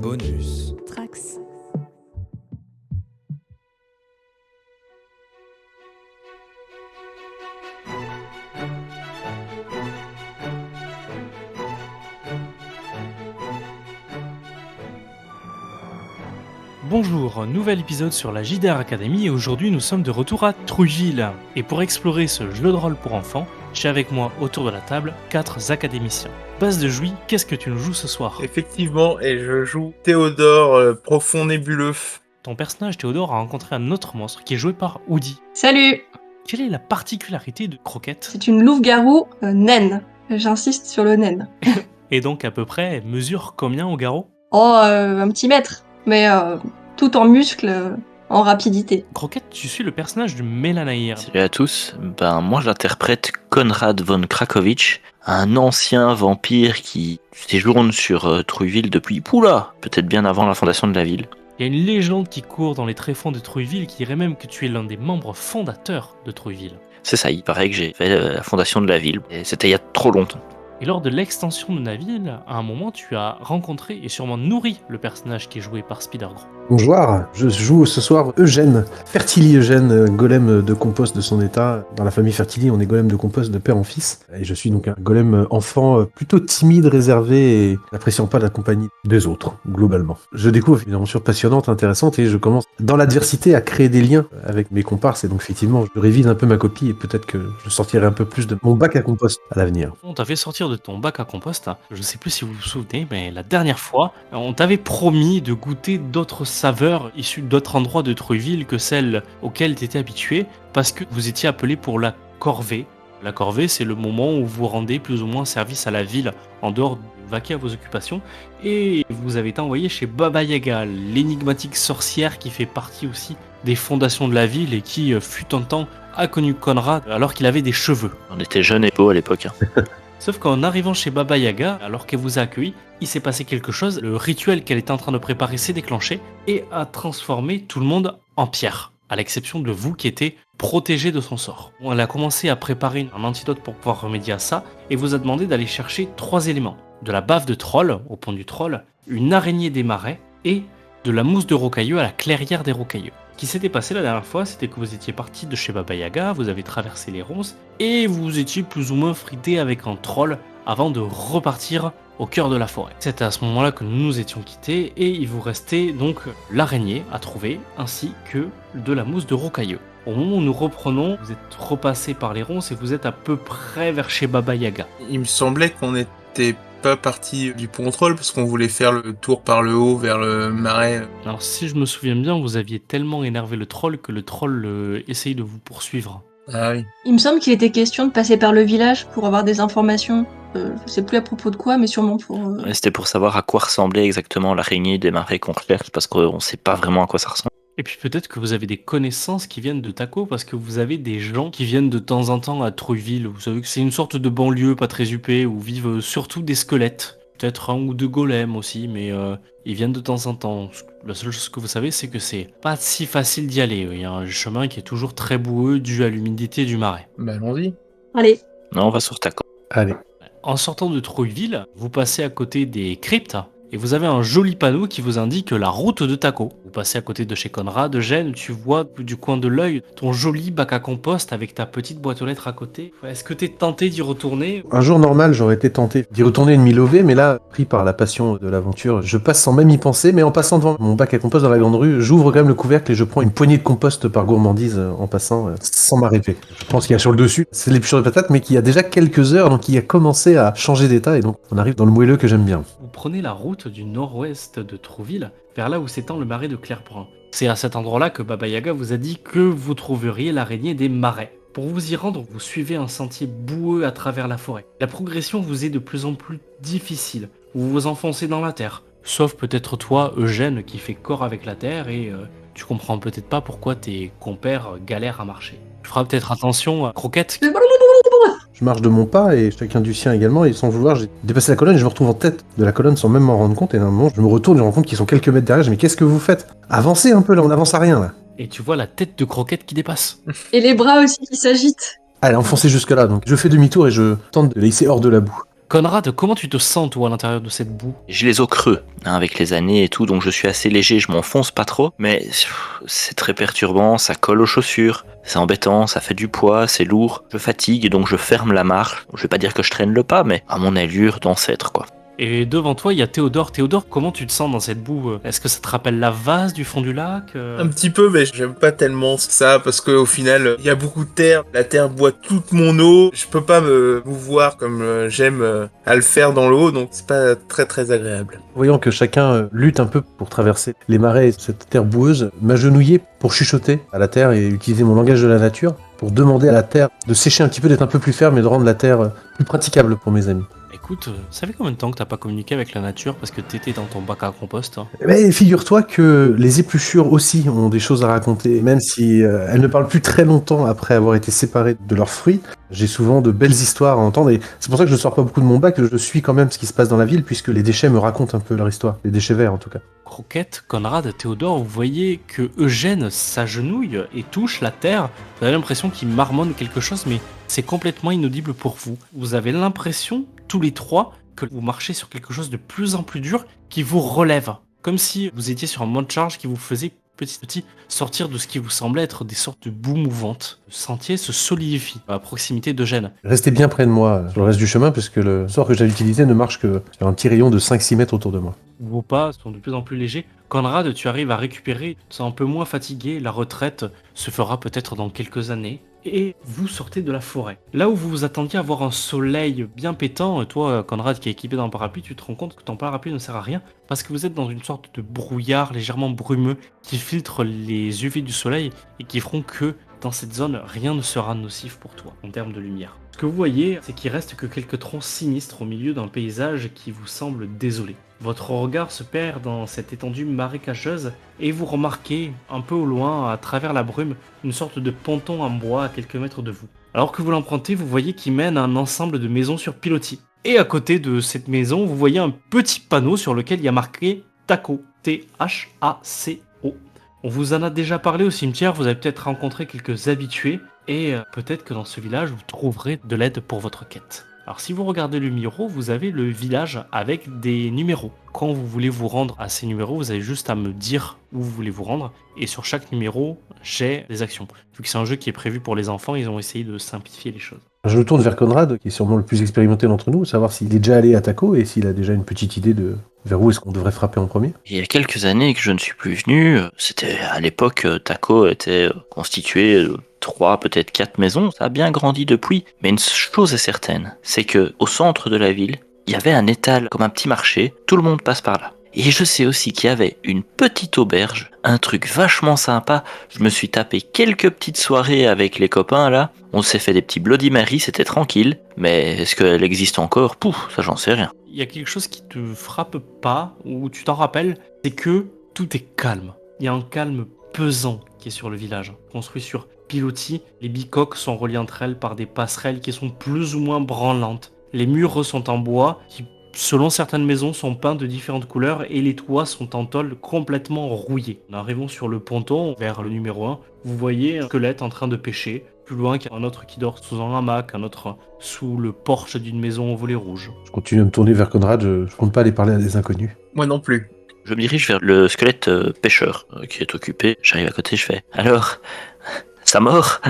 Bonus. Trax. Bonjour, nouvel épisode sur la JDR Academy et aujourd'hui nous sommes de retour à Trouville. Et pour explorer ce jeu de rôle pour enfants, j'ai avec moi autour de la table 4 académiciens. Base de Jouy, qu'est-ce que tu nous joues ce soir ? Effectivement, et je joue Théodore, profond nébuleux. Ton personnage Théodore a rencontré un autre monstre qui est joué par Woody. Salut, Quelle est la particularité de Croquette ? c'est une louve-garou naine. J'insiste sur le naine. Et donc à peu près, elle mesure combien au garrot ? Oh, un petit mètre, mais tout en muscles, en rapidité. Croquette, tu suis le personnage de Mélanaïr. Salut à tous, moi j'interprète Konrad von Krakowicz, un ancien vampire qui séjourne sur Trouville depuis, peut-être bien avant la fondation de la ville. Il y a une légende qui court dans les tréfonds de Trouville qui dirait même que tu es l'un des membres fondateurs de Trouville. C'est ça, il paraît que j'ai fait la fondation de la ville, et c'était il y a trop longtemps. Et lors de l'extension de la ville, à un moment, tu as rencontré et sûrement nourri le personnage qui est joué par Spider-Gros. Bonjour, je joue ce soir Eugène, Fertili Eugène, golem de compost de son état. Dans la famille Fertili, on est golem de compost de père en fils. Et je suis donc un golem enfant plutôt timide, réservé et n'appréciant pas la compagnie des autres, globalement. Je découvre une aventure passionnante, intéressante et je commence dans l'adversité à créer des liens avec mes comparses. Et donc effectivement, je révise un peu ma copie et peut-être que je sortirai un peu plus de mon bac à compost à l'avenir. On t'a fait sortir de ton bac à compost. Je ne sais plus si vous vous souvenez, mais la dernière fois, on t'avait promis de goûter d'autres saveurs issues d'autres endroits de Trouville que celles auxquelles tu étais habitué, parce que vous étiez appelé pour la corvée. La corvée, c'est le moment où vous rendez plus ou moins service à la ville en dehors de vaquer à vos occupations, et vous avez été envoyé chez Baba Yaga, l'énigmatique sorcière qui fait partie aussi des fondations de la ville et qui, fut un temps, a connu Konrad alors qu'il avait des cheveux. On était jeunes et beaux à l'époque. Sauf qu'en arrivant chez Baba Yaga, alors qu'elle vous a accueilli, il s'est passé quelque chose, le rituel qu'elle était en train de préparer s'est déclenché et a transformé tout le monde en pierre, à l'exception de vous qui étiez protégé de son sort. Elle a commencé à préparer un antidote pour pouvoir remédier à ça et vous a demandé d'aller chercher 3 éléments. De la bave de troll, au pont du troll, une araignée des marais et de la mousse de rocailleux à la clairière des rocailleux. Ce qui s'était passé la dernière fois, c'était que vous étiez parti de chez Baba Yaga, vous avez traversé les ronces, et vous étiez plus ou moins frité avec un troll avant de repartir au cœur de la forêt. C'était à ce moment-là que nous nous étions quittés, et il vous restait donc l'araignée à trouver, ainsi que de la mousse de rocailleux. Au moment où nous reprenons, vous êtes repassé par les ronces et vous êtes à peu près vers chez Baba Yaga. Il me semblait qu'on n'était pas parti du pont troll parce qu'on voulait faire le tour par le haut vers le marais. Alors si je me souviens bien, vous aviez tellement énervé le troll que le troll essayait de vous poursuivre. Ah oui. Il me semble qu'il était question de passer par le village pour avoir des informations. Je sais plus à propos de quoi, mais sûrement pour... Ouais, c'était pour savoir à quoi ressemblait exactement l'araignée des marais qu'on recherche, parce qu'on sait pas vraiment à quoi ça ressemble. Et puis peut-être que vous avez des connaissances qui viennent de Taco, parce que vous avez des gens qui viennent de temps en temps à Trouville. Vous savez que c'est une sorte de banlieue pas très huppée, où vivent surtout des squelettes. Peut-être 1 ou 2 golems aussi, mais ils viennent de temps en temps. La seule chose que vous savez, c'est que c'est pas si facile d'y aller. Il y a un chemin qui est toujours très boueux dû à l'humidité du marais. Bah allons-y. Allez, Non, on va sur Taco. Allez. En sortant de Trouville, vous passez à côté des cryptes et vous avez un joli panneau qui vous indique la route de Taco. Vous passez à côté de chez Conrad, Eugène, tu vois du coin de l'œil ton joli bac à compost avec ta petite boîte aux lettres à côté. Est-ce que t'es tenté d'y retourner ? Un jour normal, j'aurais été tenté d'y retourner et de m'y lever, mais là, pris par la passion de l'aventure, je passe sans même y penser, mais en passant devant mon bac à compost dans la grande rue, j'ouvre quand même le couvercle et je prends une poignée de compost par gourmandise en passant, sans m'arrêter. Je pense qu'il y a sur le dessus, c'est l'épluchure de patates, mais qu'il y a déjà quelques heures, donc il a commencé à changer d'état, et donc on arrive dans le moelleux que j'aime bien. Vous prenez la route du nord-ouest de Trouville, vers là où s'étend le marais de Clairbrun. C'est à cet endroit-là que Baba Yaga vous a dit que vous trouveriez l'araignée des marais. Pour vous y rendre, vous suivez un sentier boueux à travers la forêt. La progression vous est de plus en plus difficile. Vous vous enfoncez dans la terre. Sauf peut-être toi, Eugène, qui fait corps avec la terre et tu comprends peut-être pas pourquoi tes compères galèrent à marcher. Tu feras peut-être attention à Croquette. Je marche de mon pas et chacun du sien également, et sans vouloir, j'ai dépassé la colonne et je me retrouve en tête de la colonne sans même m'en rendre compte, et à un moment, je me retourne et je me rends compte qu'ils sont quelques mètres derrière, je dis, mais qu'est-ce que vous faites ? Avancez un peu là, on avance à rien là. Et tu vois la tête de Croquette qui dépasse. et les bras aussi qui s'agitent. Allez, enfoncez jusque là, donc je fais demi-tour et je tente de les hisser hors de la boue. Conrad, comment tu te sens toi à l'intérieur de cette boue? J'ai les os creux avec les années et tout, donc je suis assez léger, je m'enfonce pas trop, mais c'est très perturbant, ça colle aux chaussures, c'est embêtant, ça fait du poids, c'est lourd, je fatigue, donc je ferme la marche. Je vais pas dire que je traîne le pas, mais à mon allure d'ancêtre, quoi. Et devant toi, il y a Théodore. Théodore, comment tu te sens dans cette boue? Est-ce que ça te rappelle la vase du fond du lac? Un petit peu, mais j'aime pas tellement ça parce qu'au final, il y a beaucoup de terre. La terre boit toute mon eau. Je peux pas me mouvoir comme j'aime à le faire dans l'eau, donc c'est pas très très agréable. Voyant que chacun lutte un peu pour traverser les marais et cette terre boueuse, m'agenouiller pour chuchoter à la terre et utiliser mon langage de la nature pour demander à la terre de sécher un petit peu, d'être un peu plus ferme et de rendre la terre plus praticable pour mes amis. Écoute, ça fait combien de temps que t'as pas communiqué avec la nature parce que t'étais dans ton bac à compost, hein? Mais figure-toi que les épluchures aussi ont des choses à raconter, même si elles ne parlent plus très longtemps après avoir été séparées de leurs fruits. J'ai souvent de belles histoires à entendre et c'est pour ça que je ne sors pas beaucoup de mon bac, je suis quand même ce qui se passe dans la ville puisque les déchets me racontent un peu leur histoire, les déchets verts en tout cas. Croquette, Conrad, Théodore, vous voyez que Eugène s'agenouille et touche la terre. Vous avez l'impression qu'il marmonne quelque chose, mais c'est complètement inaudible pour vous. Vous avez l'impression, tous les trois, que vous marchez sur quelque chose de plus en plus dur qui vous relève. Comme si vous étiez sur un mont de charge qui vous faisait petit à petit sortir de ce qui vous semblait être des sortes de boues mouvantes. Le sentier se solidifie à proximité d'Eugène. Restez bien près de moi sur le reste du chemin puisque le sort que j'avais utilisé ne marche que sur un petit rayon de 5-6 mètres autour de moi. Vos pas sont de plus en plus légers. Conrad, tu arrives à récupérer, tu te sens un peu moins fatigué, la retraite se fera peut-être dans quelques années. Et vous sortez de la forêt. Là où vous vous attendiez à voir un soleil bien pétant, et toi, Conrad, qui est équipé d'un parapluie, tu te rends compte que ton parapluie ne sert à rien, parce que vous êtes dans une sorte de brouillard légèrement brumeux qui filtre les UV du soleil et qui feront que dans cette zone, rien ne sera nocif pour toi en termes de lumière. Ce que vous voyez, c'est qu'il reste que quelques troncs sinistres au milieu d'un paysage qui vous semble désolé. Votre regard se perd dans cette étendue marécageuse et vous remarquez, un peu au loin, à travers la brume, une sorte de ponton en bois à quelques mètres de vous. Alors que vous l'empruntez, vous voyez qu'il mène à un ensemble de maisons sur pilotis. Et à côté de cette maison, vous voyez un petit panneau sur lequel il y a marqué TACO, T-H-A-C-O. On vous en a déjà parlé au cimetière, vous avez peut-être rencontré quelques habitués, et peut-être que dans ce village, vous trouverez de l'aide pour votre quête. Alors si vous regardez le miro, vous avez le village avec des numéros. Quand vous voulez vous rendre à ces numéros, vous avez juste à me dire où vous voulez vous rendre. Et sur chaque numéro, j'ai des actions. Vu que c'est un jeu qui est prévu pour les enfants, ils ont essayé de simplifier les choses. Je me tourne vers Conrad, qui est sûrement le plus expérimenté d'entre nous, savoir s'il est déjà allé à Taco et s'il a déjà une petite idée de vers où est-ce qu'on devrait frapper en premier. Il y a quelques années que je ne suis plus venu, c'était à l'époque, Taco était constitué de 3, peut-être 4 maisons, ça a bien grandi depuis, mais une chose est certaine, c'est que au centre de la ville, il y avait un étal comme un petit marché, tout le monde passe par là. Et je sais aussi qu'il y avait une petite auberge, un truc vachement sympa. Je me suis tapé quelques petites soirées avec les copains là. On s'est fait des petits Bloody Mary, c'était tranquille. Mais est-ce qu'elle existe encore? Pouf, ça j'en sais rien. Il y a quelque chose qui te frappe pas, ou tu t'en rappelles, c'est que tout est calme. Il y a un calme pesant qui est sur le village, construit sur pilotis. Les bicoques sont reliées entre elles par des passerelles qui sont plus ou moins branlantes. Les murs sont en bois qui, selon certaines maisons, sont peints de différentes couleurs et les toits sont en tôle complètement rouillés. En arrivant sur le ponton, vers le numéro 1, vous voyez un squelette en train de pêcher. Plus loin, un autre qui dort sous un hamac, un autre sous le porche d'une maison au volet rouge. Je continue à me tourner vers Conrad, je compte pas aller parler à des inconnus. Moi non plus. Je me dirige vers le squelette pêcheur qui est occupé. J'arrive à côté, je fais « Alors, ça mord ?»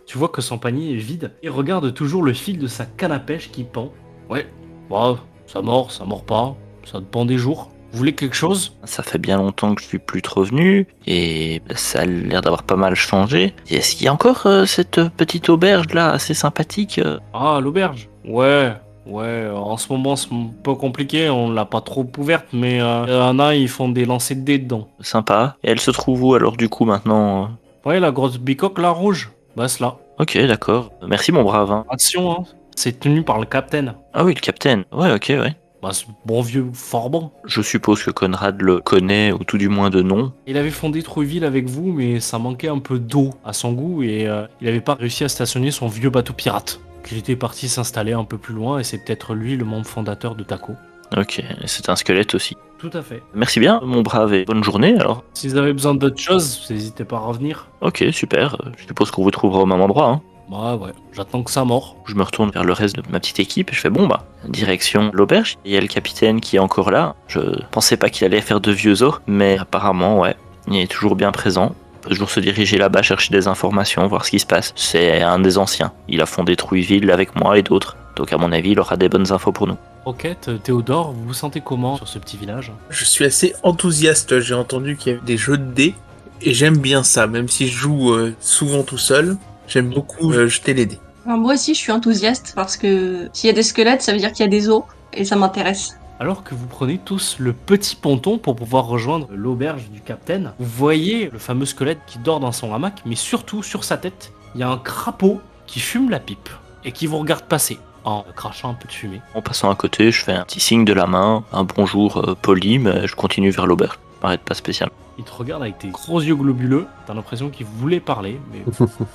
Tu vois que son panier est vide et regarde toujours le fil de sa canne à pêche qui pend. Ouais, bah, ça mord pas, ça dépend des jours. Vous voulez quelque chose? Ça fait bien longtemps que je suis plus trop venu et ça a l'air d'avoir pas mal changé. Est-ce qu'il y a encore cette petite auberge là assez sympathique Ah, l'auberge? Ouais, en ce moment c'est un peu compliqué, on l'a pas trop ouverte, mais y en a, ils font des lancers de dés dedans. Sympa. Et elle se trouve où alors du coup maintenant Ouais, la grosse bicoque, la rouge, bah c'est là. Ok, d'accord. Merci mon brave. Hein. Attention, hein, c'est tenu par le capitaine. Ah oui, le capitaine. Ouais, ok, ouais. Bah, c'est bon vieux Forbon. Je suppose que Conrad le connaît, ou tout du moins de nom. Il avait fondé Trouville avec vous, mais ça manquait un peu d'eau à son goût et il n'avait pas réussi à stationner son vieux bateau pirate. Il était parti s'installer un peu plus loin et c'est peut-être lui le membre fondateur de Taco. Ok, c'est un squelette aussi. Tout à fait. Merci bien, mon brave, et bonne journée alors. Si vous avez besoin d'autre chose, n'hésitez pas à revenir. Ok, super. Je suppose qu'on vous trouvera au même endroit. Hein. Ouais, j'attends que ça mord. Je me retourne vers le reste de ma petite équipe et je fais bon bah, direction l'auberge. Il y a le capitaine qui est encore là. Je pensais pas qu'il allait faire de vieux os, mais apparemment ouais, il est toujours bien présent. On peut toujours se diriger là-bas, chercher des informations, voir ce qui se passe. C'est un des anciens. Il a fondé Trouilleville avec moi et d'autres. Donc à mon avis, il aura des bonnes infos pour nous. Roquette, Théodore, vous vous sentez comment sur ce petit village? Je suis assez enthousiaste, j'ai entendu qu'il y avait des jeux de dés, et j'aime bien ça, même si je joue souvent tout seul, j'aime beaucoup jeter les dés. Alors, moi aussi, je suis enthousiaste parce que s'il y a des squelettes, ça veut dire qu'il y a des os et ça m'intéresse. Alors que vous prenez tous le petit ponton pour pouvoir rejoindre l'auberge du capitaine, vous voyez le fameux squelette qui dort dans son hamac, mais surtout sur sa tête, il y a un crapaud qui fume la pipe et qui vous regarde passer en crachant un peu de fumée. En passant à côté, je fais un petit signe de la main, un bonjour poli, mais je continue vers l'auberge. Ça paraît pas spécial. Il te regarde avec tes gros yeux globuleux, t'as l'impression qu'il voulait parler, mais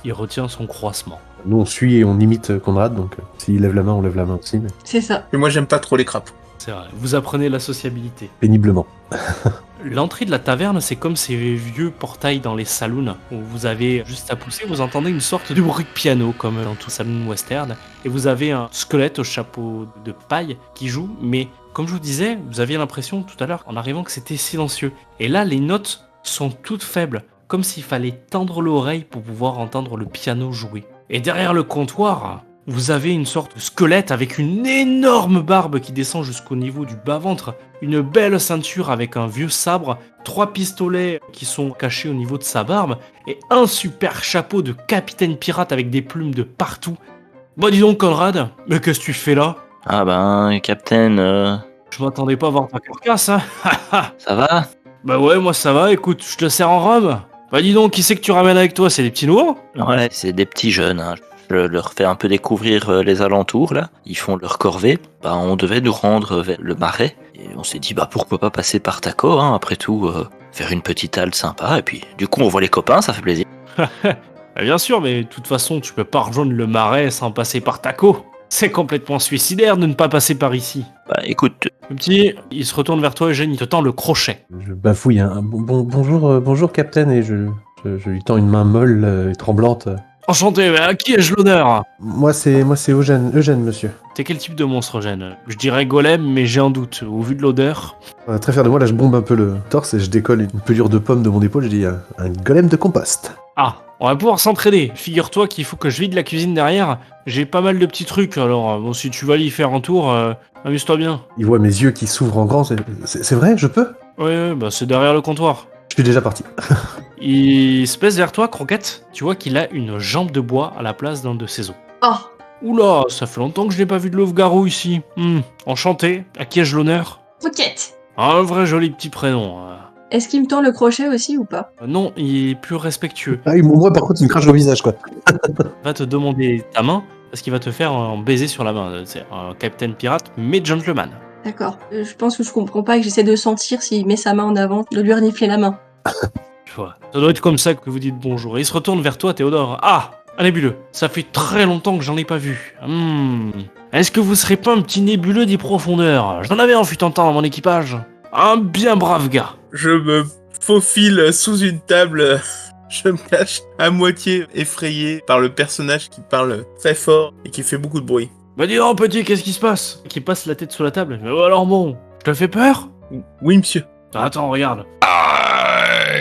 il retient son croissement. Nous, on suit et on imite Conrad, donc s'il lève la main, on lève la main aussi, mais C'est ça. Mais moi j'aime pas trop les crapauds. C'est vrai, vous apprenez la sociabilité. péniblement. L'entrée de la taverne, c'est comme ces vieux portails dans les saloons, où vous avez juste à pousser, vous entendez une sorte de bruit de piano, comme dans tout saloon western, et vous avez un squelette au chapeau de paille qui joue, mais comme je vous disais, vous aviez l'impression tout à l'heure, en arrivant, que c'était silencieux. Et là, les notes sont toutes faibles, comme s'il fallait tendre l'oreille pour pouvoir entendre le piano jouer. Et derrière le comptoir, vous avez une sorte de squelette avec une énorme barbe qui descend jusqu'au niveau du bas-ventre, une belle ceinture avec un vieux sabre, 3 pistolets qui sont cachés au niveau de sa barbe, et un super chapeau de capitaine pirate avec des plumes de partout. Bah dis donc Conrad, mais qu'est-ce que tu fais là? Ah ben, Captain, Je m'attendais pas à voir ta carcasse, hein. ça va? Bah ouais, moi ça va, écoute, je te sers en rhum. Bah dis donc, qui c'est que tu ramènes avec toi? C'est des petits nouveaux? Ouais, c'est des petits jeunes, hein. Je leur fais un peu découvrir les alentours, là. Ils font leur corvée. Bah, on devait nous rendre vers le marais. Et on s'est dit, bah, pourquoi pas passer par Taco, hein. Après tout, faire une petite halte sympa. Et puis, du coup, on voit les copains, ça fait plaisir. Bah bien sûr, mais de toute façon, tu peux pas rejoindre le marais sans passer par Taco. C'est complètement suicidaire de ne pas passer par ici. Bah, écoute, Le petit, il se retourne vers toi, Eugène, il te tend le crochet. Je bafouille un bonjour, Captain, et je lui tends une main molle et tremblante. Enchanté, mais à qui ai-je l'honneur? Moi, c'est Eugène, monsieur. T'es quel type de monstre, Eugène? Je dirais golem, mais j'ai un doute. Au vu de l'odeur... Très fier de moi, là, je bombe un peu le torse et je décolle une pelure de pomme de mon épaule. Je dis un golem de compost. Ah, on va pouvoir s'entraider. Figure-toi qu'il faut que je vide la cuisine derrière. J'ai pas mal de petits trucs, alors bon, si tu vas y faire un tour, amuse-toi bien. Il voit mes yeux qui s'ouvrent en grand. C'est vrai, je peux? Ouais, bah c'est derrière le comptoir. Je suis déjà parti. Il se pèse vers toi, Croquette. Tu vois qu'il a une jambe de bois à la place d'un de ses os. Oh, Oula, ça fait longtemps que je n'ai pas vu de loup-garou ici. Enchanté, à qui ai-je l'honneur? Roquette. Un vrai joli petit prénom. Est-ce qu'il me tend le crochet aussi ou pas? Non, il est plus respectueux. Ah, moi, par contre, il me crache au visage, quoi. Il va te demander ta main, parce qu'il va te faire un baiser sur la main. C'est un capitaine pirate, mais gentleman. D'accord. Je pense que je comprends pas et que j'essaie de sentir s'il met sa main en avant, de lui renifler la main. Tu vois, ça doit être comme ça que vous dites bonjour. Et il se retourne vers toi, Théodore. Ah, un nébuleux. Ça fait très longtemps que j'en ai pas vu. Est-ce que vous serez pas un petit nébuleux des profondeurs? J'en avais un fut un temps dans mon équipage. Un bien brave gars. Je me faufile sous une table, je me cache à moitié effrayé par le personnage qui parle très fort et qui fait beaucoup de bruit. Bah dis donc petit, qu'est-ce qui se passe? Qui passe la tête sous la table. Mais alors bon, je te fais peur? Oui, monsieur. Attends, regarde.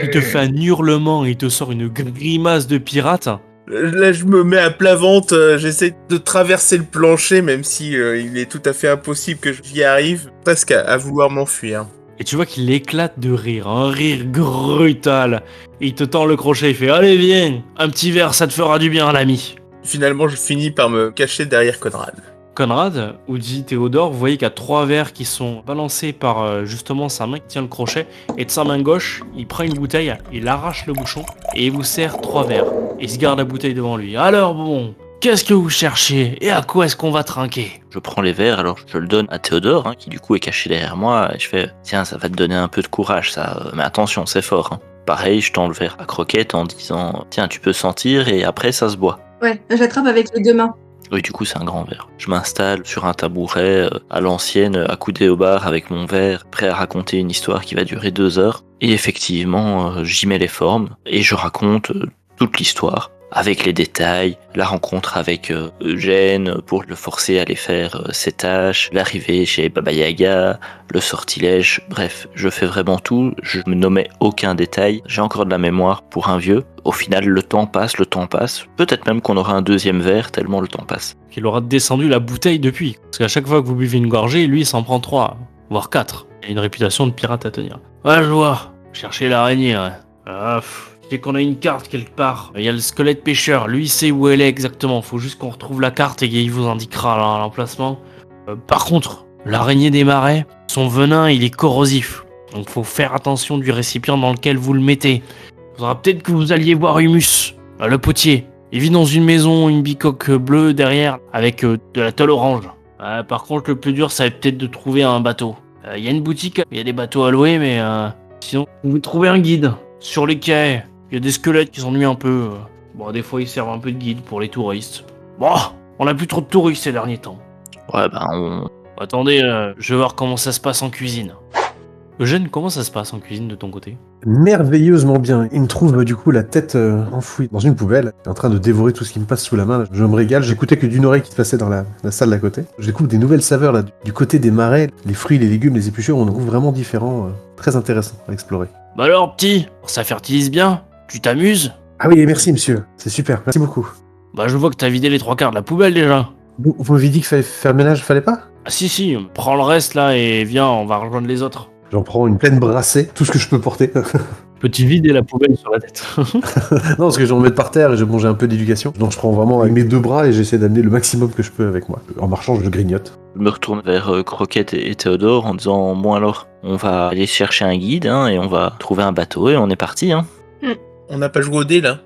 Il te fait un hurlement et il te sort une grimace de pirate. Là, je me mets à plat ventre, j'essaie de traverser le plancher, même si il est tout à fait impossible que j'y arrive, presque à vouloir m'enfuir. Et tu vois qu'il éclate de rire, un rire brutal. Et il te tend le crochet, il fait « Allez, viens, un petit verre, ça te fera du bien, l'ami !» Finalement, je finis par me cacher derrière Conrad. Conrad, ou dit Théodore, vous voyez qu'il y a 3 verres qui sont balancés par justement sa main qui tient le crochet, et de sa main gauche, il prend une bouteille, il arrache le bouchon, et il vous sert 3 verres. Il se garde la bouteille devant lui. Alors bon, qu'est-ce que vous cherchez? Et à quoi est-ce qu'on va trinquer? je prends les verres, alors je le donne à Théodore, hein, qui du coup est caché derrière moi, et je fais « Tiens, ça va te donner un peu de courage, ça, mais attention, c'est fort. Hein. » Pareil, je tends le verre à Croquette en disant « Tiens, tu peux sentir, et après ça se boit. » Ouais, j'attrape avec les 2 mains. Oui, du coup, c'est un grand verre. Je m'installe sur un tabouret à l'ancienne, accoudé au bar avec mon verre, prêt à raconter une histoire qui va durer 2 heures. Et effectivement, j'y mets les formes et je raconte toute l'histoire. avec les détails, la rencontre avec Eugène pour le forcer à aller faire ses tâches, l'arrivée chez Baba Yaga, le sortilège, bref, je fais vraiment tout, je me nommais aucun détail, j'ai encore de la mémoire pour un vieux. Au final, le temps passe, peut-être même qu'on aura un deuxième verre tellement le temps passe. Il aura descendu la bouteille depuis. Parce qu'à chaque fois que vous buvez une gorgée, lui, il s'en prend 3, voire 4. Il a une réputation de pirate à tenir. Ouais, je vois. Chercher l'araignée, ouais. Je sais qu'on a une carte quelque part. Il y a le squelette pêcheur. Lui, il sait où elle est exactement. Faut juste qu'on retrouve la carte et il vous indiquera l'emplacement. Par contre, l'araignée des marais, son venin, il est corrosif. Donc faut faire attention du récipient dans lequel vous le mettez. Faudra peut-être que vous alliez voir Humus, le potier. Il vit dans une maison, une bicoque bleue derrière, avec de la tôle orange. Par contre, le plus dur, ça va être peut-être de trouver un bateau. Il y a une boutique, il y a des bateaux à louer, mais sinon, vous pouvez trouver un guide. Sur les quais, il y a des squelettes qui s'ennuient un peu. Bon, des fois, ils servent un peu de guide pour les touristes. Bon, on a plus trop de touristes ces derniers temps. Ouais, ben Attendez, je vais voir comment ça se passe en cuisine. Eugène, comment ça se passe en cuisine de ton côté? Merveilleusement bien. Il me trouve du coup la tête enfouie dans une poubelle, en train de dévorer tout ce qui me passe sous la main. Je me régale, j'écoutais que d'une oreille qui se passait dans la salle d'à côté. Je découvre des nouvelles saveurs là, du côté des marais, les fruits, les légumes, les épluchures, on en trouve vraiment différents, très intéressants à explorer. Bah alors, petit, ça fertilise bien? Tu t'amuses? Ah oui, merci monsieur, c'est super, merci beaucoup. Bah je vois que t'as vidé les 3 quarts de la poubelle déjà. Vous m'avez dit qu'il fallait faire le ménage, fallait pas? Ah si, prends le reste là et viens, on va rejoindre les autres. J'en prends une pleine brassée, tout ce que je peux porter. Peux-tu vider la poubelle sur la tête? Non, parce que je vais en mettre par terre et j'ai mangé un peu d'éducation. Donc je prends vraiment avec mes 2 bras et j'essaie d'amener le maximum que je peux avec moi. En marchant, je grignote. je me retourne vers Croquette et Théodore en disant bon alors, on va aller chercher un guide et on va trouver un bateau et on est parti. On n'a pas joué au dé, là?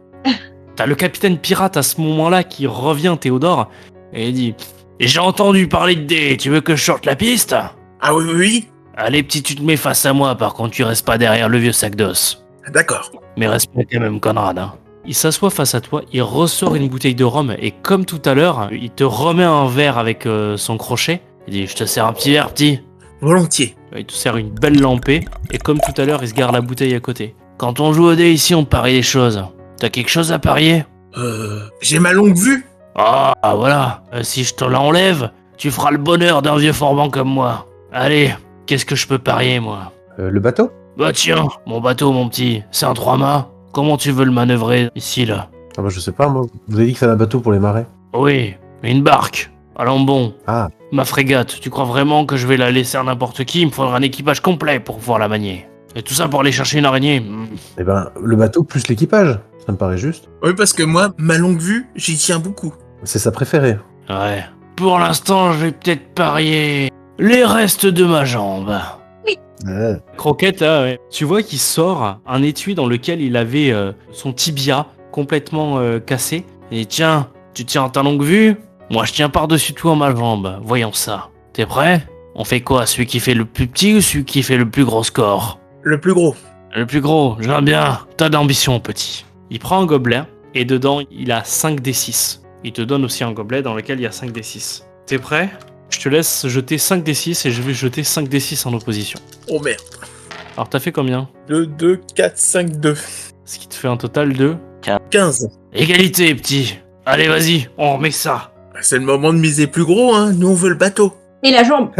T'as le capitaine pirate à ce moment-là qui revient, Théodore, et il dit « J'ai entendu parler de dés, tu veux que je sorte la piste ?» Ah oui. Allez petit, tu te mets face à moi, par contre tu restes pas derrière le vieux sac d'os. D'accord. Mais respecte quand même, Conrad. Hein. Il s'assoit face à toi, il ressort une bouteille de rhum, et comme tout à l'heure, il te remet un verre avec son crochet. Il dit « Je te sers un petit verre, petit ?» Volontiers. Il te sert une belle lampée, et comme tout à l'heure, il se garde la bouteille à côté. Quand on joue au dé ici, on parie les choses. T'as quelque chose à parier? J'ai ma longue vue. Ah, voilà. Si je te l'enlève, tu feras le bonheur d'un vieux forban comme moi. Allez, qu'est-ce que je peux parier, moi? Le bateau? Bah tiens, mon bateau, mon petit, c'est un 3-mâts. Comment tu veux le manœuvrer ici, là? Ah bah je sais pas, moi. Vous avez dit qu'il fallait un bateau pour les marais. Oui, une barque. Allons bon. Ah, Ma frégate, tu crois vraiment que je vais la laisser à n'importe qui? Il me faudra un équipage complet pour pouvoir la manier. Et tout ça pour aller chercher une araignée. eh ben, le bateau plus l'équipage. Ça me paraît juste. Oui, parce que moi, ma longue vue, j'y tiens beaucoup. C'est sa préférée. Ouais. Pour l'instant, je vais peut-être parier les restes de ma jambe. Ouais. Croquette, là, ouais. Tu vois qu'il sort un étui dans lequel il avait son tibia complètement cassé. Et tiens, tu tiens ta longue vue? Moi, je tiens par-dessus toi ma jambe. Voyons ça. T'es prêt? On fait quoi? Celui qui fait le plus petit ou celui qui fait le plus gros score? Le plus gros. Le plus gros, j'aime bien. T'as d'ambition, petit. Il prend un gobelet et dedans, il a 5d6. Il te donne aussi un gobelet dans lequel il y a 5d6. T'es prêt? Je te laisse jeter 5d6 et je vais jeter 5d6 en opposition. Oh merde. Alors, t'as fait combien? 2, 2, 4, 5, 2. Ce qui te fait un total de 15. égalité, petit. Allez, vas-y, on remet ça. C'est le moment de miser plus gros, hein. Nous, on veut le bateau. Et la jambe.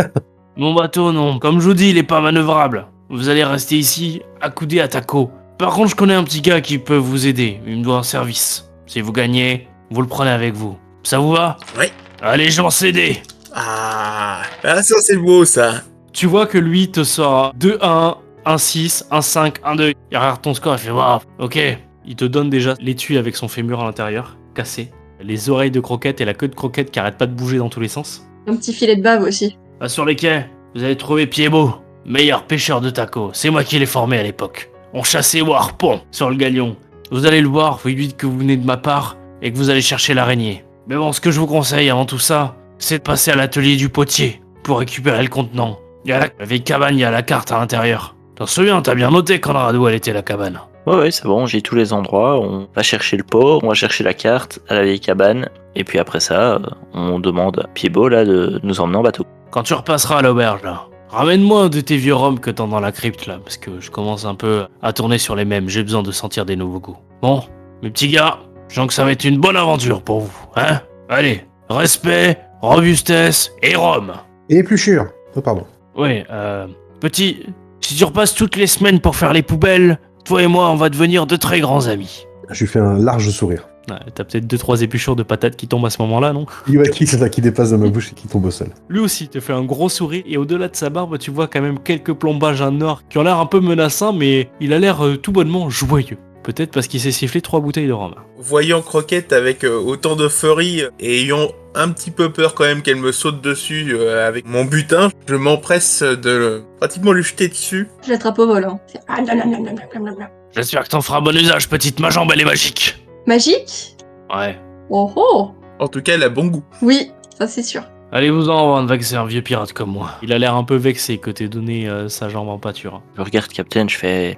Mon bateau, non. Comme je vous dis, il est pas manœuvrable. Vous allez rester ici, accoudé à Taco. Par contre, je connais un petit gars qui peut vous aider. Il me doit un service. Si vous gagnez, vous le prenez avec vous. Ça vous va? Oui. Allez, j'en cédé. Ah, ça, c'est beau, ça. Tu vois que lui te sort 2-1, 1-6, 1-5, 1-2. Il regarde ton score, il fait waouh, ok. Il te donne déjà l'étui avec son fémur à l'intérieur, cassé. Les oreilles de Croquette et la queue de Croquette qui arrête pas de bouger dans tous les sens. Un petit filet de bave aussi. Bah, sur les quais, vous allez trouver Piedbeau, meilleur pêcheur de Taco. C'est moi qui l'ai formé à l'époque. On chassait au harpon sur le galion. Vous allez le voir, vous lui dites que vous venez de ma part et que vous allez chercher l'araignée. Mais bon, ce que je vous conseille avant tout ça, c'est de passer à l'atelier du potier pour récupérer le contenant. Il y a la vieille cabane, il y a la carte à l'intérieur. T'en souviens, t'as bien noté, Conrad, où elle était la cabane. Ouais, c'est bon, j'ai tous les endroits. On va chercher le port, on va chercher la carte à la vieille cabane. Et puis après ça, on demande à Piedbeau là de nous emmener en bateau. Quand tu repasseras à l'auberge, là, ramène-moi un de tes vieux rhums que t'as dans la crypte, là, parce que je commence un peu à tourner sur les mêmes. J'ai besoin de sentir des nouveaux goûts. Bon, mes petits gars, Je sens que ça va être une bonne aventure pour vous, hein? Allez, respect, robustesse et rhum. Et épluchure. Oh, pardon. Ouais, petit, si tu repasses toutes les semaines pour faire les poubelles, toi et moi, on va devenir de très grands amis. Je lui fais un large sourire. Ouais, t'as peut-être 2-3 épluchures de patates qui tombent à ce moment-là, non? Iwaki, c'est ça qui dépasse dans ma bouche et qui tombe au sol. Lui aussi te fait un gros sourire, et au-delà de sa barbe, tu vois quand même quelques plombages en or qui ont l'air un peu menaçants, mais il a l'air tout bonnement joyeux. Peut-être parce qu'il s'est sifflé 3 bouteilles de rhum. Voyant Croquette avec autant de furie et ayant un petit peu peur quand même qu'elle me saute dessus avec mon butin, je m'empresse de pratiquement lui jeter dessus. Je l'attrape au vol. Hein. C'est... J'espère que t'en feras bon usage, petite, ma jambe elle est magique. Magique? Ouais. Oh oh! En tout cas, elle a bon goût. Oui, ça c'est sûr. Allez-vous-en avant de vexer un vieux pirate comme moi. Il a l'air un peu vexé que t'aies donné sa jambe en pâture. Je regarde Captain, je fais...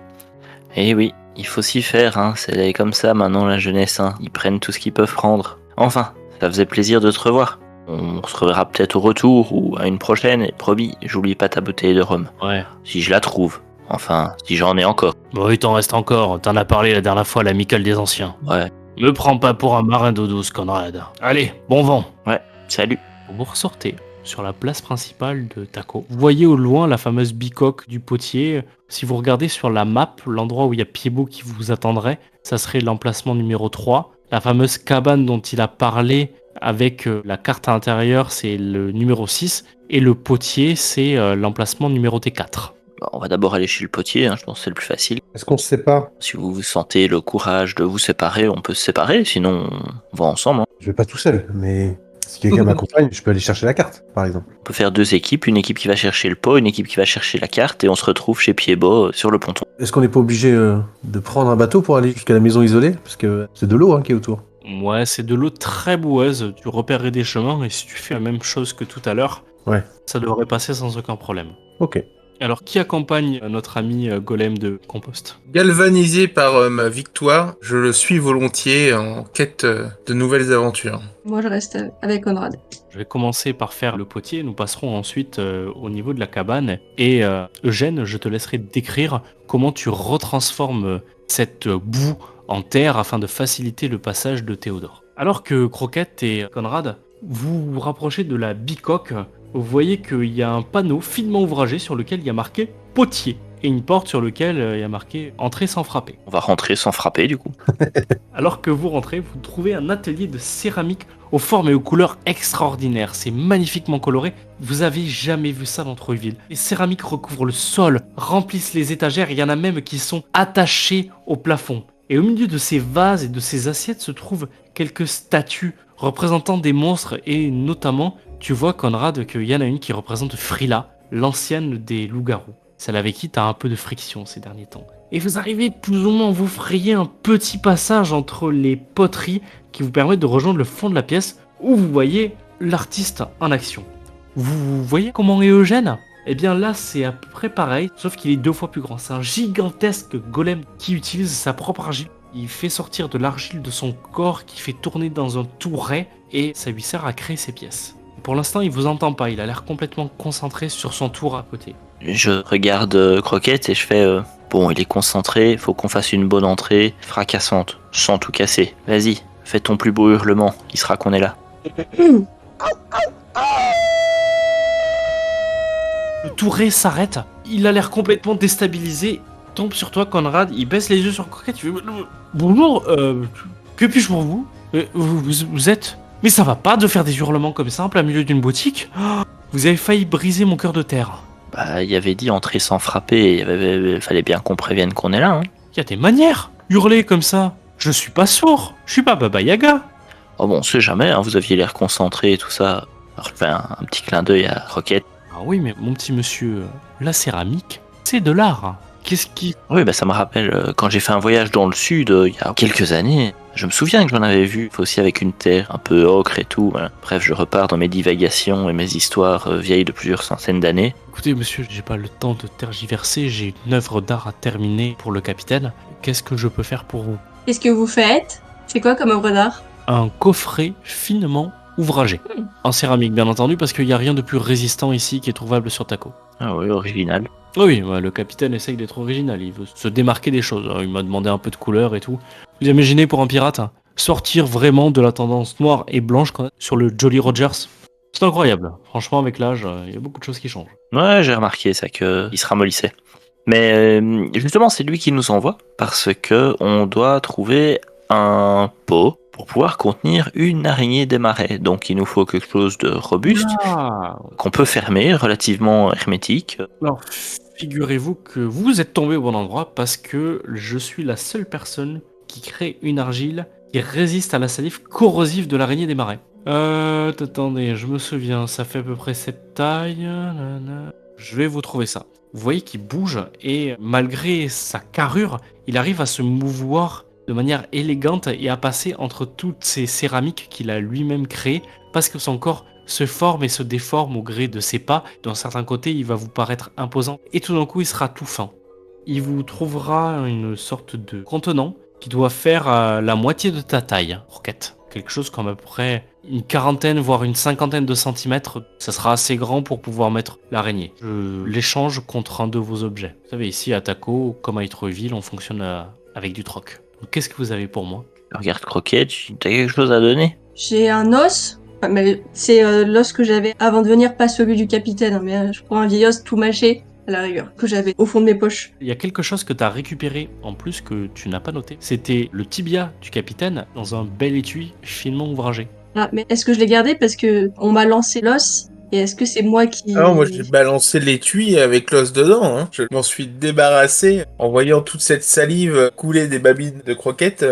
Eh oui, il faut s'y faire, hein. C'est comme ça maintenant la jeunesse, hein. Ils prennent tout ce qu'ils peuvent prendre. Enfin, ça faisait plaisir de te revoir. On se reverra peut-être au retour ou à une prochaine, et promis, j'oublie pas ta bouteille de rhum. Ouais. Si je la trouve. Enfin, si j'en ai encore. Bon, il t'en reste encore, t'en as parlé la dernière fois à l'amicale des anciens. Ouais, Me prends pas pour un marin d'eau douce, Conrad. Allez, bon vent. salut. Vous ressortez sur la place principale de Taco. Vous voyez au loin la fameuse bicoque du potier. Si vous regardez sur la map, l'endroit où il y a Pied-Beau qui vous attendrait, ça serait l'emplacement numéro 3. La fameuse cabane dont il a parlé avec la carte à l'intérieur, c'est le numéro 6. Et le potier, c'est l'emplacement numéro T4. Bon, on va d'abord aller chez le potier, hein, je pense que c'est le plus facile. Est-ce qu'on se sépare? Si vous sentez le courage de vous séparer, on peut se séparer, sinon on va ensemble. Hein. Je vais pas tout seul, mais si quelqu'un m'accompagne, je peux aller chercher la carte, par exemple. On peut faire 2 équipes, une équipe qui va chercher le pot, une équipe qui va chercher la carte, et on se retrouve chez Pied-Beau sur le ponton. Est-ce qu'on n'est pas obligé de prendre un bateau pour aller jusqu'à la maison isolée? Parce que c'est de l'eau qui est autour. Ouais, c'est de l'eau très boueuse, tu repérerais des chemins, et si tu fais la même chose que tout à l'heure, Ouais. ça devrait passer sans aucun problème. Ok. Alors, qui accompagne notre ami Golem de Compost? Galvanisé par ma victoire, je le suis volontiers en quête de nouvelles aventures. Moi je reste avec Conrad. Je vais commencer par faire le potier, nous passerons ensuite au niveau de la cabane, et Eugène, je te laisserai décrire comment tu retransformes cette boue en terre afin de faciliter le passage de Théodore. Alors que Croquette et Conrad, vous vous rapprochez de la bicoque, vous voyez qu'il y a un panneau finement ouvragé sur lequel il y a marqué potier et une porte sur laquelle il y a marqué entrée sans frapper. On va rentrer sans frapper du coup. Alors que vous rentrez, vous trouvez un atelier de céramique aux formes et aux couleurs extraordinaires. C'est magnifiquement coloré. Vous avez jamais vu ça dans Trollville. Les céramiques recouvrent le sol, remplissent les étagères. Il y en a même qui sont attachées au plafond. Et au milieu de ces vases et de ces assiettes se trouvent quelques statues représentant des monstres et notamment, tu vois Conrad qu'il y en a une qui représente Frilla, l'ancienne des loups-garous. Celle avec qui t'as un peu de friction ces derniers temps. Et vous arrivez plus ou moins à vous frayer un petit passage entre les poteries qui vous permettent de rejoindre le fond de la pièce où vous voyez l'artiste en action. Vous voyez comment est Eugène ? Eh bien là c'est à peu près pareil, sauf qu'il est 2 fois plus grand. C'est un gigantesque golem qui utilise sa propre argile. Il fait sortir de l'argile de son corps qui fait tourner dans un touret et ça lui sert à créer ses pièces. Pour l'instant il vous entend pas, il a l'air complètement concentré sur son tour à côté. Je regarde Croquette et je fais... Bon, il est concentré, faut qu'on fasse une bonne entrée, fracassante, sans tout casser. Vas-y, fais ton plus beau hurlement, il sera qu'on est là. Le touret s'arrête, il a l'air complètement déstabilisé, tombe sur toi Conrad, il baisse les yeux sur Croquette, tu fais bonjour, que puis-je pour vous? Vous êtes... Mais ça va pas de faire des hurlements comme ça en plein milieu d'une boutique. Oh, vous avez failli briser mon cœur de terre. Bah, il avait dit entrer sans frapper, il fallait bien qu'on prévienne qu'on est là, hein. Il y a des manières, hurler comme ça. Je suis pas sourd, je suis pas Baba Yaga. Oh bon, on sait jamais, hein, vous aviez l'air concentré et tout ça. Alors je fais un petit clin d'œil à Croquette. Ah oui, mais mon petit monsieur, la céramique, c'est de l'art. Qu'est-ce qui... Oui, bah ça me rappelle quand j'ai fait un voyage dans le sud il y a quelques années. Je me souviens que j'en avais vu aussi avec une terre un peu ocre et tout. Voilà. Bref, je repars dans mes divagations et mes histoires vieilles de plusieurs centaines d'années. Écoutez, monsieur, j'ai pas le temps de tergiverser, j'ai une œuvre d'art à terminer pour le capitaine. Qu'est-ce que je peux faire pour vous? Qu'est-ce que vous faites? C'est quoi comme œuvre d'art? Un coffret finement ouvragé. En céramique, bien entendu, parce qu'il n'y a rien de plus résistant ici qui est trouvable sur Taco. Ah oui, original. Oui, ouais, le capitaine essaye d'être original, il veut se démarquer des choses. Il m'a demandé un peu de couleur et tout. Vous imaginez pour un pirate, sortir vraiment de la tendance noire et blanche qu'on a sur le Jolly Rogers. C'est incroyable. Franchement, avec l'âge, il y a beaucoup de choses qui changent. Ouais, j'ai remarqué ça, qu'il se ramollissait. Mais justement, c'est lui qui nous envoie, parce que on doit trouver un pot pour pouvoir contenir une araignée des marais. Donc il nous faut quelque chose de robuste, Ah. qu'on peut fermer, relativement hermétique. Alors, figurez-vous que vous êtes tombé au bon endroit parce que je suis la seule personne qui crée une argile qui résiste à la salive corrosive de l'araignée des marais. Attendez, je me souviens, ça fait à peu près cette taille. Nanana. Je vais vous trouver ça. Vous voyez qu'il bouge et malgré sa carrure, il arrive à se mouvoir de manière élégante et à passer entre toutes ces céramiques qu'il a lui-même créées parce que son corps se forme et se déforme au gré de ses pas. D'un certain côté, il va vous paraître imposant et tout d'un coup, il sera tout fin. Il vous trouvera une sorte de contenant qui doit faire la moitié de ta taille, Roquette. Quelque chose comme à peu près une quarantaine, voire une cinquantaine de centimètres. Ça sera assez grand pour pouvoir mettre l'araignée. Je l'échange contre un de vos objets. Vous savez, ici à Taco, comme à Étreville, on fonctionne avec du troc. Donc, qu'est-ce que vous avez pour moi? Regarde Croquette, t'as quelque chose à donner? J'ai un os. Enfin, mais c'est l'os que j'avais avant de venir, pas celui du capitaine, hein, mais je prends un vieil os tout mâché, à la rigueur, que j'avais au fond de mes poches. Il y a quelque chose que tu as récupéré en plus que tu n'as pas noté. C'était le tibia du capitaine dans un bel étui finement ouvragé. Ah, mais est-ce que je l'ai gardé parce que on m'a lancé l'os? Et est-ce que c'est moi qui... Alors moi j'ai balancé l'étui avec l'os dedans, hein. Je m'en suis débarrassé en voyant toute cette salive couler des babines de croquettes.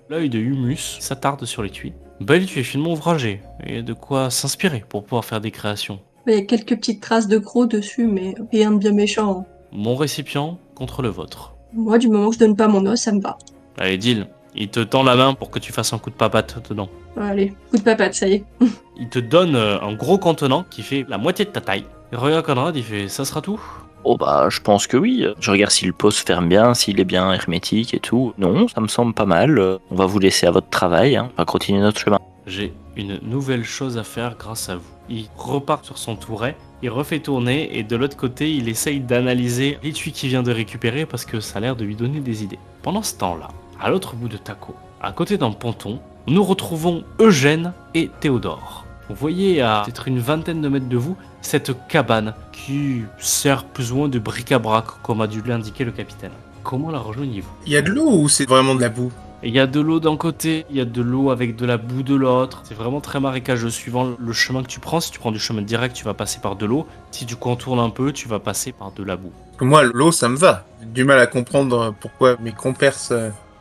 L'œil de Humus s'attarde sur l'étui. Bel étui finement ouvragé et de quoi s'inspirer pour pouvoir faire des créations. Il y a quelques petites traces de crocs dessus, mais rien de bien méchant, hein. Mon récipient contre le vôtre. Moi, du moment que je donne pas mon os, ça me va. Allez, deal. Il te tend la main pour que tu fasses un coup de papate dedans. Allez, coup de papate, ça y est. Il te donne un gros contenant qui fait la moitié de ta taille. Il regarde Conrad, il fait ça sera tout. Oh bah, je pense que oui. Je regarde si le pot se ferme bien, s'il est bien hermétique et tout. Non, ça me semble pas mal. On va vous laisser à votre travail, hein. On va continuer notre chemin. J'ai une nouvelle chose à faire grâce à vous. Il repart sur son touret, il refait tourner et de l'autre côté, il essaye d'analyser l'étui qu'il vient de récupérer parce que ça a l'air de lui donner des idées. Pendant ce temps-là, à l'autre bout de Taco, à côté d'un ponton, nous retrouvons Eugène et Théodore. Vous voyez à peut-être une vingtaine de mètres de vous cette cabane qui sert plus ou moins de bric-à-brac comme a dû l'indiquer le capitaine. Comment la rejoignez-vous? Il y a de l'eau ou c'est vraiment de la boue? Il y a de l'eau d'un côté, il y a de l'eau avec de la boue de l'autre. C'est vraiment très marécageux suivant le chemin que tu prends. Si tu prends du chemin direct, tu vas passer par de l'eau. Si tu contournes un peu, tu vas passer par de la boue. Moi l'eau ça me va. J'ai du mal à comprendre pourquoi mes compères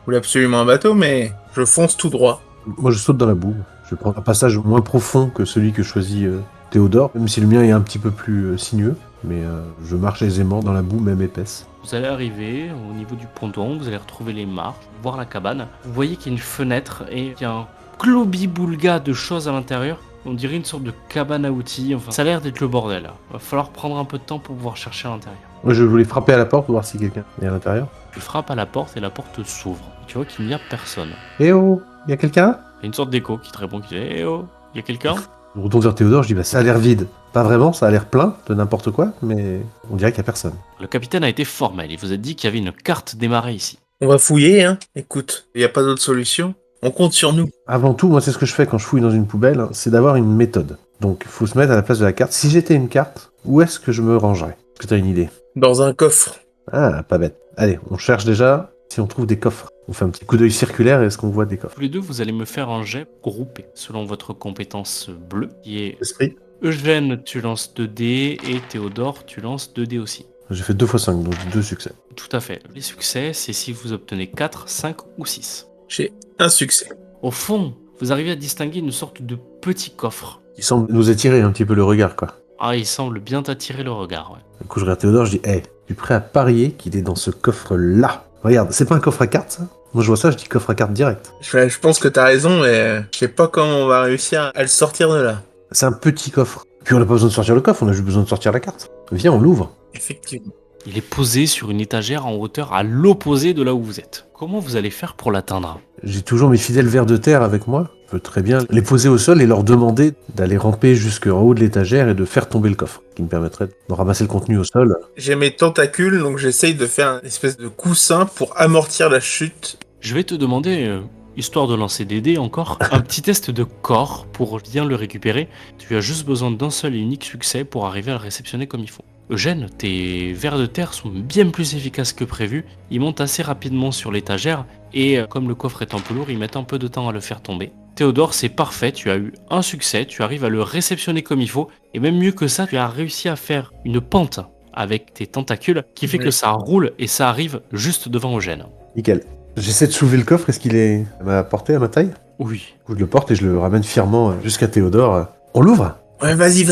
voulaient absolument un bateau, mais je fonce tout droit. Moi, je saute dans la boue. Je prends un passage moins profond que celui que choisit Théodore, même si le mien est un petit peu plus sinueux. Mais je marche aisément dans la boue, même épaisse. Vous allez arriver au niveau du ponton, vous allez retrouver les marches, voir la cabane. Vous voyez qu'il y a une fenêtre et qu'il y a un globi-boulga de choses à l'intérieur. On dirait une sorte de cabane à outils. Enfin, ça a l'air d'être le bordel. Là. Va falloir prendre un peu de temps pour pouvoir chercher à l'intérieur. Moi, je voulais frapper à la porte pour voir si quelqu'un est à l'intérieur. Tu frappes à la porte et la porte s'ouvre. Tu vois qu'il n'y a personne. Eh oh, y a quelqu'un? Il y a une sorte d'écho qui te répond, qui dit « Eh oh, il y a quelqu'un ?» Je retourne vers Théodore, je dis bah ça a l'air vide. Pas vraiment, ça a l'air plein de n'importe quoi, mais on dirait qu'il y a personne. Le capitaine a été formel. Il vous a dit qu'il y avait une carte des marais ici. On va fouiller, hein. Écoute, il n'y a pas d'autre solution. On compte sur nous. Avant tout, moi c'est ce que je fais quand je fouille dans une poubelle, hein, c'est d'avoir une méthode. Donc il faut se mettre à la place de la carte. Si j'étais une carte, où est-ce que je me rangerais? Est-ce que t'as une idée? Dans un coffre. Ah, pas bête. Allez, on cherche déjà si on trouve des coffres. On fait un petit coup d'œil circulaire et est-ce qu'on voit des coffres? Tous les deux, vous allez me faire un jet groupé selon votre compétence bleue, qui est Esprit. Eugène, tu lances 2 dés et Théodore, tu lances 2 dés aussi. J'ai fait 2 x 5, donc 2 succès. Tout à fait. Les succès, c'est si vous obtenez 4, 5 ou 6. J'ai un succès. Au fond, vous arrivez à distinguer une sorte de petit coffre. Il semble nous attirer un petit peu le regard, quoi. Ah, il semble bien t'attirer le regard, ouais. Du coup, je regarde Théodore, je dis, hey, je suis prêt à parier qu'il est dans ce coffre-là. Regarde, c'est pas un coffre à cartes, ça? Moi, je vois ça, je dis coffre à cartes direct. Je pense que t'as raison, mais je sais pas comment on va réussir à le sortir de là. C'est un petit coffre. Puis on n'a pas besoin de sortir le coffre, on a juste besoin de sortir la carte. Viens, on l'ouvre. Effectivement. Il est posé sur une étagère en hauteur à l'opposé de là où vous êtes. Comment vous allez faire pour l'atteindre? J'ai toujours mes fidèles vers de terre avec moi. Je peux très bien les poser au sol et leur demander d'aller ramper jusqu'en haut de l'étagère et de faire tomber le coffre, qui me permettrait de ramasser le contenu au sol. J'ai mes tentacules, donc j'essaye de faire une espèce de coussin pour amortir la chute. Je vais te demander histoire de lancer des dés encore, un petit test de corps pour bien le récupérer. Tu as juste besoin d'un seul et unique succès pour arriver à le réceptionner comme il faut. Eugène, tes vers de terre sont bien plus efficaces que prévu. Ils montent assez rapidement sur l'étagère et comme le coffre est un peu lourd, ils mettent un peu de temps à le faire tomber. Théodore, c'est parfait, tu as eu un succès, tu arrives à le réceptionner comme il faut, et même mieux que ça, tu as réussi à faire une pente avec tes tentacules qui fait que ça roule et ça arrive juste devant Eugène. Nickel. J'essaie de soulever le coffre, est-ce qu'il est à ma portée, à ma taille? Oui. Du coup, je le porte et je le ramène fièrement jusqu'à Théodore. On l'ouvre? Ouais, vas-y.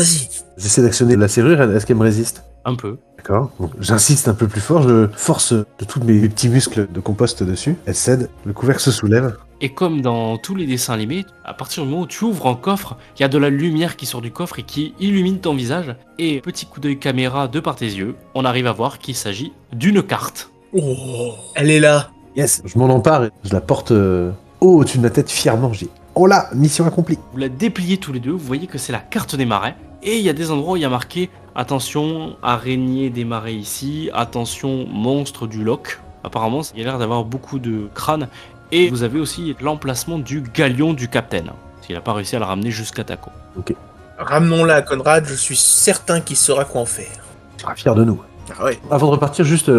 J'essaie d'actionner la serrure, est-ce qu'elle me résiste? Un peu. D'accord. Donc, j'insiste un peu plus fort, je force de tous mes petits muscles de compost dessus. Elle cède, le couvercle se soulève. Et comme dans tous les dessins animés, à partir du moment où tu ouvres un coffre, il y a de la lumière qui sort du coffre et qui illumine ton visage. Et petit coup d'œil caméra de par tes yeux, on arrive à voir qu'il s'agit d'une carte. Oh, elle est là. Yes, je m'en empare et je la porte haut au-dessus de ma tête fièrement. Je dis, oh là, mission accomplie. Vous la dépliez tous les deux, vous voyez que c'est la carte des marais. Et il y a des endroits où il y a marqué attention, araignée des marais ici, attention, monstre du loch. Apparemment, il y a l'air d'avoir beaucoup de crânes. Et vous avez aussi l'emplacement du galion du capitaine. S'il n'a pas réussi à le ramener jusqu'à Taco. Ramenons-la à Conrad, je suis certain qu'il saura quoi en faire. Il sera fier de nous. Ah ouais. Avant de repartir, juste,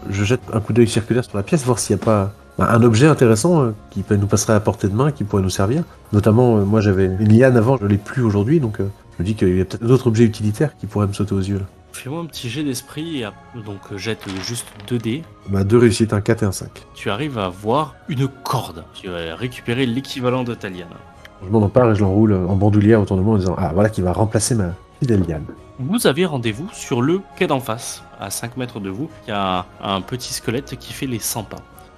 je jette un coup d'œil circulaire sur la pièce, voir s'il n'y a pas un objet intéressant qui nous passerait à portée de main, qui pourrait nous servir. Notamment, moi j'avais une liane avant, je l'ai plus aujourd'hui, donc je me dis qu'il y a peut-être d'autres objets utilitaires qui pourraient me sauter aux yeux. Là. Fais-moi un petit jet d'esprit, et donc jette juste 2 dés. 2 réussites, un 4 et un 5. Tu arrives à voir une corde. Tu vas récupérer l'équivalent de ta liane. Je m'en empare et je l'enroule en bandoulière autour de moi en disant, ah voilà qui va remplacer ma fidèle liane. Vous avez rendez-vous sur le quai d'en face, à 5 mètres de vous. Il y a un petit squelette qui fait les 100 pas.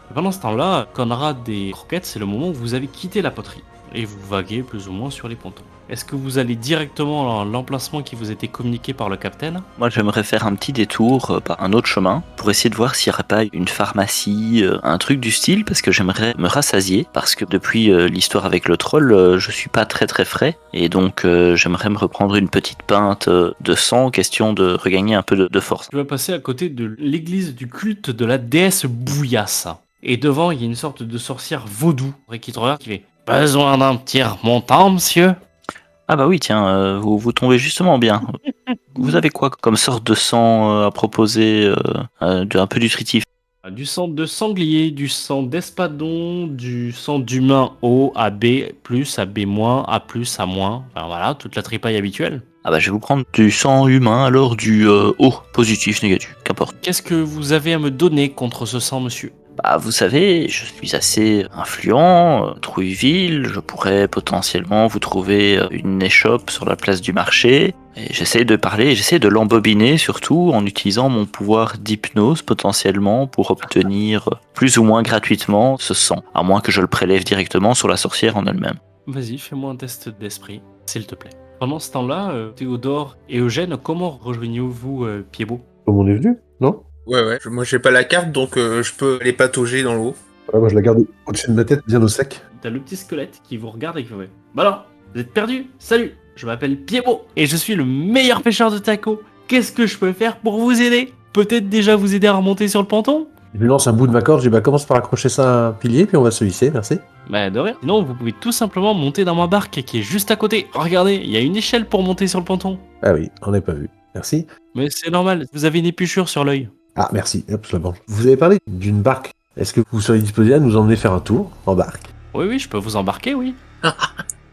Et pendant ce temps-là, Conrad et Croquette, c'est le moment où vous avez quitté la poterie. Et vous vaguez plus ou moins sur les pontons. Est-ce que vous allez directement à l'emplacement qui vous était communiqué par le capitaine? Moi, j'aimerais faire un petit détour par un autre chemin pour essayer de voir s'il n'y aurait pas une pharmacie, un truc du style, parce que j'aimerais me rassasier, parce que depuis l'histoire avec le troll, je suis pas très très frais, et donc j'aimerais me reprendre une petite pinte de sang, question de regagner un peu de force. Tu vas passer à côté de l'église du culte de la déesse Bouillasse. Et devant, il y a une sorte de sorcière vaudou qui te regarde qui fait « Besoin d'un petit remontant, monsieur ?» Ah bah oui, tiens, vous tombez justement bien. Vous avez quoi comme sorte de sang à proposer, un peu nutritif? Du sang de sanglier, du sang d'espadon, du sang d'humain O, à B+, à B-, à plus, à moins. Enfin voilà, toute la tripaille habituelle. Ah bah je vais vous prendre du sang humain, alors du O, positif, négatif, qu'importe. Qu'est-ce que vous avez à me donner contre ce sang, monsieur? Bah vous savez, je suis assez influent, Trouilleville, je pourrais potentiellement vous trouver une échoppe sur la place du marché. Et j'essaie de parler, j'essaie de l'embobiner surtout en utilisant mon pouvoir d'hypnose potentiellement pour obtenir plus ou moins gratuitement ce sang, à moins que je le prélève directement sur la sorcière en elle-même. Vas-y, fais-moi un test d'esprit, s'il te plaît. Pendant ce temps-là, Théodore et Eugène, comment rejoignez-vous Piedbot? Comme on est venu, non? Ouais. Moi j'ai pas la carte donc je peux aller patauger dans l'eau. Moi je la garde au-dessus de ma tête, bien au sec. T'as le petit squelette qui vous regarde et qui fait « Bah alors, vous êtes perdu? Salut, je m'appelle Piedbot et je suis le meilleur pêcheur de tacos. Qu'est-ce que je peux faire pour vous aider? Peut-être déjà vous aider à remonter sur le ponton? » Je lui lance un bout de ma corde, je dis commence par accrocher ça à un pilier, puis on va se hisser, merci. Bah de rien. Sinon, vous pouvez tout simplement monter dans ma barque qui est juste à côté. Regardez, il y a une échelle pour monter sur le ponton. Ah oui, on n'a pas vu. Merci. Mais c'est normal, vous avez une épluchure sur l'œil. Ah merci, hop, je la branche. Vous avez parlé d'une barque. Est-ce que vous seriez disposé à nous emmener faire un tour en barque? Oui, je peux vous embarquer, oui.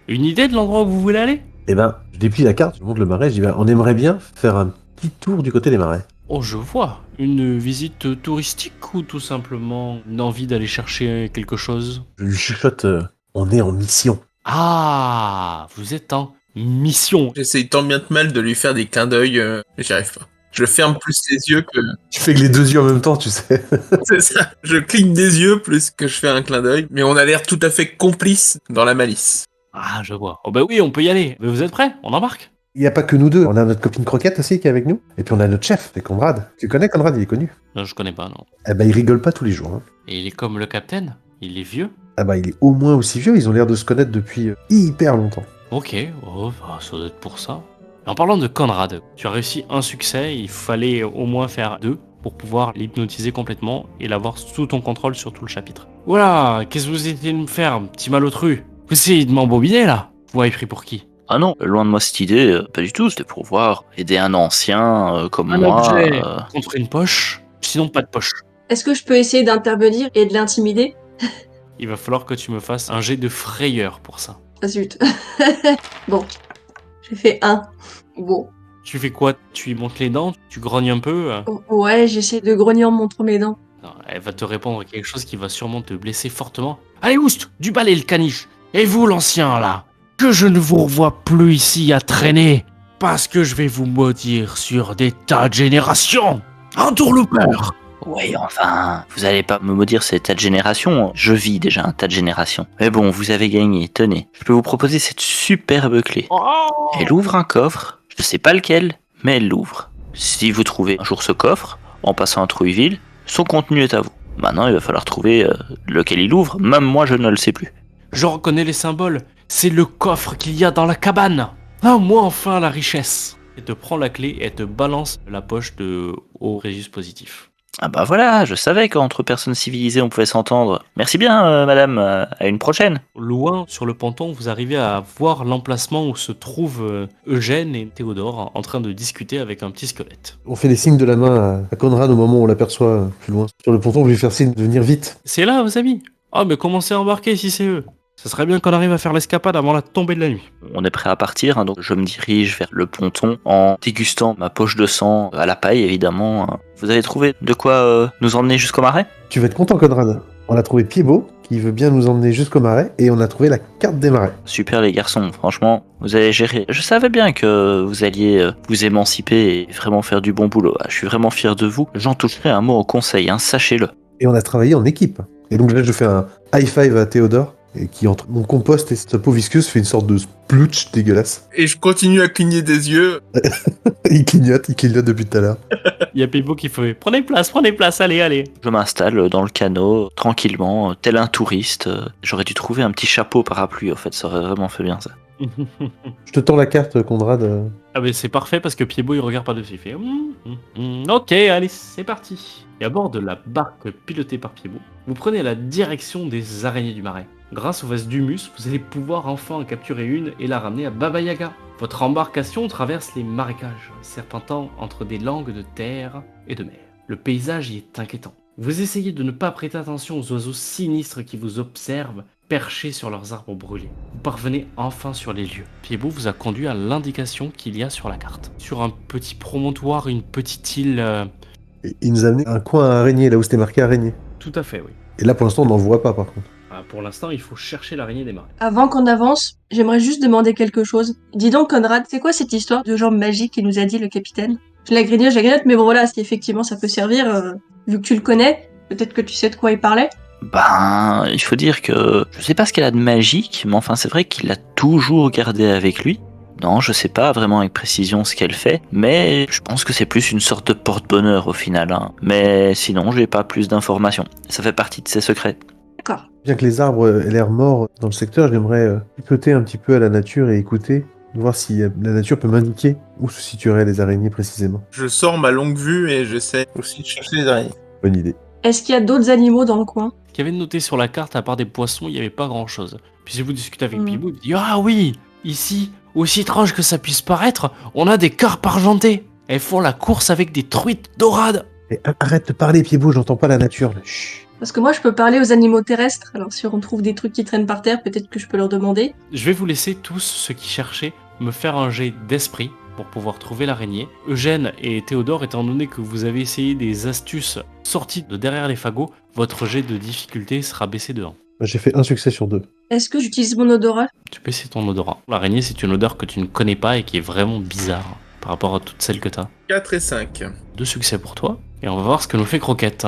Une idée de l'endroit où vous voulez aller? Eh ben, je déplie la carte, je monte le marais, je dis on aimerait bien faire un petit tour du côté des marais. Oh, je vois. Une visite touristique ou tout simplement une envie d'aller chercher quelque chose? Je lui chuchote, on est en mission. Ah, vous êtes en mission. J'essaye tant bien que mal de lui faire des clins d'œil, mais j'y arrive pas. Je ferme plus les yeux que... Tu fais que les deux yeux en même temps, tu sais. C'est ça. Je cligne des yeux plus que je fais un clin d'œil, mais on a l'air tout à fait complices dans la malice. Ah, je vois. Oh bah oui, on peut y aller. Mais vous êtes prêts? On embarque? Il n'y a pas que nous deux, on a notre copine Croquette aussi qui est avec nous, et puis on a notre chef, c'est Conrad. Tu connais Conrad, il est connu. Non, je connais pas, non. Eh ben il rigole pas tous les jours. Hein. Et il est comme le capitaine? Il est vieux? Ah bah il est au moins aussi vieux, ils ont l'air de se connaître depuis hyper longtemps. Ok, oh, bah, ça doit être pour ça. En parlant de Conrad, tu as réussi un succès, il fallait au moins faire 2. pour pouvoir l'hypnotiser complètement et l'avoir sous ton contrôle sur tout le chapitre. Voilà, qu'est-ce que vous essayez de me faire, petit malotru? Vous essayez de m'embobiner là? Vous m'avez pris pour qui? Ah non, loin de moi cette idée, pas du tout, c'était pour voir, aider un ancien comme Un moi. objet contre une poche, sinon pas de poche. Est-ce que je peux essayer d'intervenir et de l'intimider? Il va falloir que tu me fasses un jet de frayeur pour ça. Ah zut. Bon, j'ai fait 1. Bon. Tu fais quoi? Tu lui montes les dents? Tu grognes un peu? Ouais, j'essaie de grogner en montrant mes dents. Non, elle va te répondre quelque chose qui va sûrement te blesser fortement. Allez, oust, du balai le caniche. Et vous, l'ancien, là, que je ne vous revois plus ici à traîner, parce que je vais vous maudire sur des tas de générations. Entourloupeur. Oui, enfin, vous allez pas me maudire ces tas de générations, je vis déjà un tas de générations. Mais bon, vous avez gagné, tenez, je peux vous proposer cette superbe clé. Elle ouvre un coffre, je sais pas lequel, mais elle l'ouvre. Si vous trouvez un jour ce coffre, en passant à Trouilleville, son contenu est à vous. Maintenant, il va falloir trouver lequel il ouvre, même moi je ne le sais plus. Je reconnais les symboles. C'est le coffre qu'il y a dans la cabane. Ah, moi enfin la richesse. Elle te prend la clé et elle te balance la poche de haut Régis positif. Ah bah voilà, je savais qu'entre personnes civilisées on pouvait s'entendre. Merci bien, madame, à une prochaine. Loin, sur le ponton, vous arrivez à voir l'emplacement où se trouvent Eugène et Théodore en train de discuter avec un petit squelette. On fait des signes de la main à Conrad au moment où on l'aperçoit plus loin. Sur le ponton, on lui faire signe de venir vite. C'est là, vos amis? Ah, mais commencez à embarquer si c'est eux. Ça serait bien qu'on arrive à faire l'escapade avant la tombée de la nuit. On est prêt à partir, hein, donc je me dirige vers le ponton en dégustant ma poche de sang à la paille évidemment. Vous avez trouvé de quoi nous emmener jusqu'au marais? Tu vas être content, Conrad. On a trouvé Pied-Beau, qui veut bien nous emmener jusqu'au marais, et on a trouvé la carte des marais. Super les garçons, franchement, vous avez géré. Je savais bien que vous alliez vous émanciper et vraiment faire du bon boulot. Je suis vraiment fier de vous. J'en toucherai un mot au conseil, hein, sachez-le. Et on a travaillé en équipe. Et donc là, je fais un high five à Théodore, et qui, entre mon compost et sa peau visqueuse, fait une sorte de splooch dégueulasse. Et je continue à cligner des yeux. Il clignote depuis tout à l'heure. Il y a Pibo qui fait « Prenez place, allez, allez !» Je m'installe dans le canot, tranquillement, tel un touriste. J'aurais dû trouver un petit chapeau parapluie, en fait, ça aurait vraiment fait bien ça. Je te tends la carte, Conrad. Ah mais c'est parfait parce que Piebo il regarde par-dessus, il fait ok, allez, c'est parti. Et à bord de la barque pilotée par Piebo, vous prenez la direction des araignées du marais. Grâce au vase d'humus, vous allez pouvoir enfin en capturer une et la ramener à Baba Yaga. Votre embarcation traverse les marécages, serpentant entre des langues de terre et de mer. Le paysage y est inquiétant. Vous essayez de ne pas prêter attention aux oiseaux sinistres qui vous observent, perchés sur leurs arbres brûlés. Vous parvenez enfin sur les lieux. Piebo vous a conduit à l'indication qu'il y a sur la carte. Sur un petit promontoire, une petite île... Et il nous a amené un coin à araignée, là où c'était marqué araignée. Tout à fait, oui. Et là, pour l'instant, on n'en voit pas, par contre. Pour l'instant, il faut chercher l'araignée des marais. Avant qu'on avance, j'aimerais juste demander quelque chose. Dis donc, Conrad, c'est quoi cette histoire de jambes magiques qu'il nous a dit le capitaine? Je la grignote, mais bon voilà, si effectivement ça peut servir, vu que tu le connais, peut-être que tu sais de quoi il parlait. Ben, il faut dire que je sais pas ce qu'elle a de magique, mais enfin c'est vrai qu'il l'a toujours gardé avec lui. Non, je sais pas vraiment avec précision ce qu'elle fait, mais je pense que c'est plus une sorte de porte-bonheur au final. Hein. Mais sinon, j'ai pas plus d'informations. Ça fait partie de ses secrets. D'accord. Bien que les arbres aient l'air morts dans le secteur, j'aimerais picoter un petit peu à la nature et écouter, voir si la nature peut m'indiquer où se situeraient les araignées précisément. Je sors ma longue vue et j'essaie aussi de chercher les araignées. Bonne idée. Est-ce qu'il y a d'autres animaux dans le coin? Ce qu'il y avait noté sur la carte, à part des poissons, il n'y avait pas grand-chose. Puis si vous discutez avec Mhm. Piebo, il dit « Ah oui, ici, aussi étrange que ça puisse paraître, on a des carpes argentées. Elles font la course avec des truites dorades. Et arrête de parler, Pied-Beau, j'entends pas la nature. Là. Chut. Parce que moi je peux parler aux animaux terrestres, alors si on trouve des trucs qui traînent par terre, peut-être que je peux leur demander. » Je vais vous laisser tous, ceux qui cherchaient, me faire un jet d'esprit pour pouvoir trouver l'araignée. Eugène et Théodore, étant donné que vous avez essayé des astuces sorties de derrière les fagots, votre jet de difficulté sera baissé de 1. J'ai fait un succès sur 2. Est-ce que j'utilise mon odorat? Tu peux essayer ton odorat. L'araignée, c'est une odeur que tu ne connais pas et qui est vraiment bizarre par rapport à toutes celles que tu as. 4 et 5. 2 succès pour toi. Et on va voir ce que nous fait Croquette.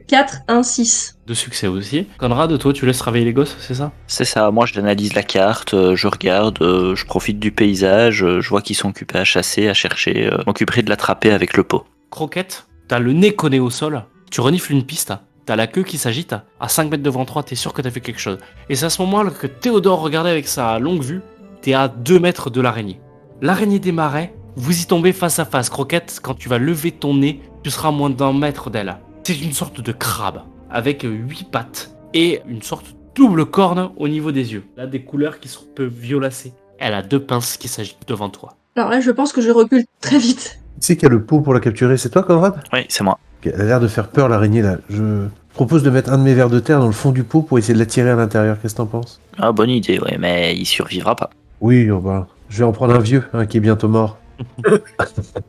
4, 1, 6. 2 succès aussi. Conrad, toi, tu laisses travailler les gosses, c'est ça? C'est ça, moi j'analyse la carte, je regarde, je profite du paysage, je vois qu'ils sont occupés à chasser, à chercher, je m'occuperai de l'attraper avec le pot. Croquette, t'as le nez collé au sol, tu renifles une piste, t'as la queue qui s'agite, à 5 mètres devant toi, t'es sûr que t'as fait quelque chose. Et c'est à ce moment-là que Théodore regardait avec sa longue vue, t'es à 2 mètres de l'araignée. L'araignée des marais, vous y tombez face à face. Croquette, quand tu vas lever ton nez, Tu seras à moins d'1 mètre d'elle. C'est une sorte de crabe, avec 8 pattes et une sorte de double corne au niveau des yeux. Là, des couleurs qui sont un peu violacées. Elle a 2 pinces qui s'agitent devant toi. Alors là, je pense que je recule très vite. Qui c'est qui a le pot pour la capturer? C'est toi, Conrad? Oui, c'est moi. Ok, elle a l'air de faire peur, l'araignée, là. Je propose de mettre un de mes vers de terre dans le fond du pot pour essayer de l'attirer à l'intérieur. Qu'est-ce que t'en penses? Ah, bonne idée, ouais, mais il survivra pas. Oui, je vais en prendre un vieux, qui est bientôt mort.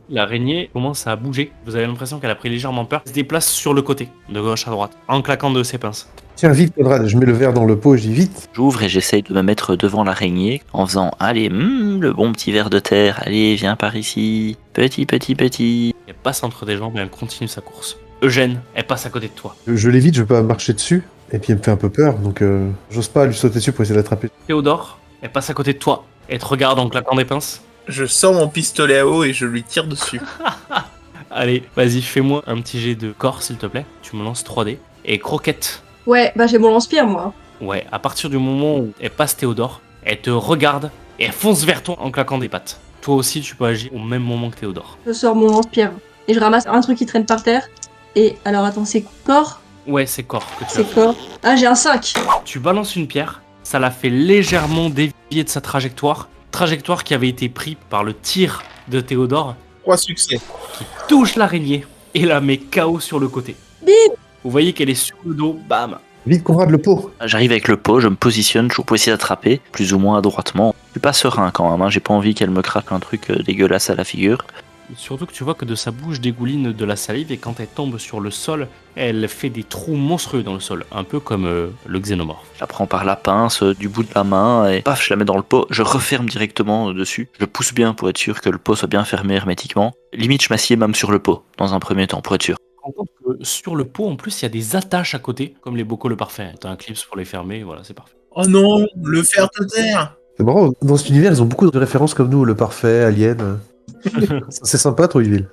L'araignée commence à bouger. Vous avez l'impression qu'elle a pris légèrement peur. Elle se déplace sur le côté, de gauche à droite, en claquant de ses pinces. Tiens, vite, Conrad, je mets le verre dans le pot et je dis vite. J'ouvre et j'essaye de me mettre devant l'araignée en faisant « Allez, le bon petit ver de terre, allez, viens par ici, petit, petit, petit. Elle passe entre des jambes et elle continue sa course. Eugène, elle passe à côté de toi. Je l'évite, je peux pas marcher dessus. Et puis elle me fait un peu peur, donc j'ose pas lui sauter dessus pour essayer de l'attraper. Théodore, elle passe à côté de toi. Elle te regarde en claquant des pinces. Je sors mon pistolet à eau et je lui tire dessus. Allez, vas-y, fais-moi un petit jet de corps, s'il te plaît. Tu me lances 3D. Et Croquette. Ouais, bah j'ai mon lance-pierre, moi. Ouais, à partir du moment où elle passe Théodore, elle te regarde et elle fonce vers toi en claquant des pattes. Toi aussi, tu peux agir au même moment que Théodore. Je sors mon lance-pierre et je ramasse un truc qui traîne par terre. Et alors, attends, c'est corps? Ouais, c'est corps que tu as C'est fait. corps. Ah, j'ai un 5. Tu balances une pierre, ça l'a fait légèrement dévier de sa trajectoire. Trajectoire qui avait été prise par le tir de Théodore, 3 succès. qui touche l'araignée et la met KO sur le côté. Bim. Vous voyez qu'elle est sur le dos, bam. Vite, Conrad, le pot. J'arrive avec le pot, je me positionne toujours pour essayer d'attraper, plus ou moins adroitement. Je suis pas serein quand même, hein, j'ai pas envie qu'elle me craque un truc dégueulasse à la figure. Surtout que tu vois que de sa bouche dégouline de la salive et quand elle tombe sur le sol, elle fait des trous monstrueux dans le sol, un peu comme le xénomorphe. Je la prends par la pince, du bout de la main, et paf, je la mets dans le pot. Je referme directement dessus. Je pousse bien pour être sûr que le pot soit bien fermé hermétiquement. Limite, je m'assieds même sur le pot, dans un premier temps, pour être sûr. Tu te rends compte que sur le pot, en plus, il y a des attaches à côté, comme les bocaux le parfait. T'as un clips pour les fermer, voilà, c'est parfait. Oh non, le fer de terre. C'est marrant, dans cet univers, ils ont beaucoup de références comme nous, le parfait, Alien. C'est sympa, Trouville.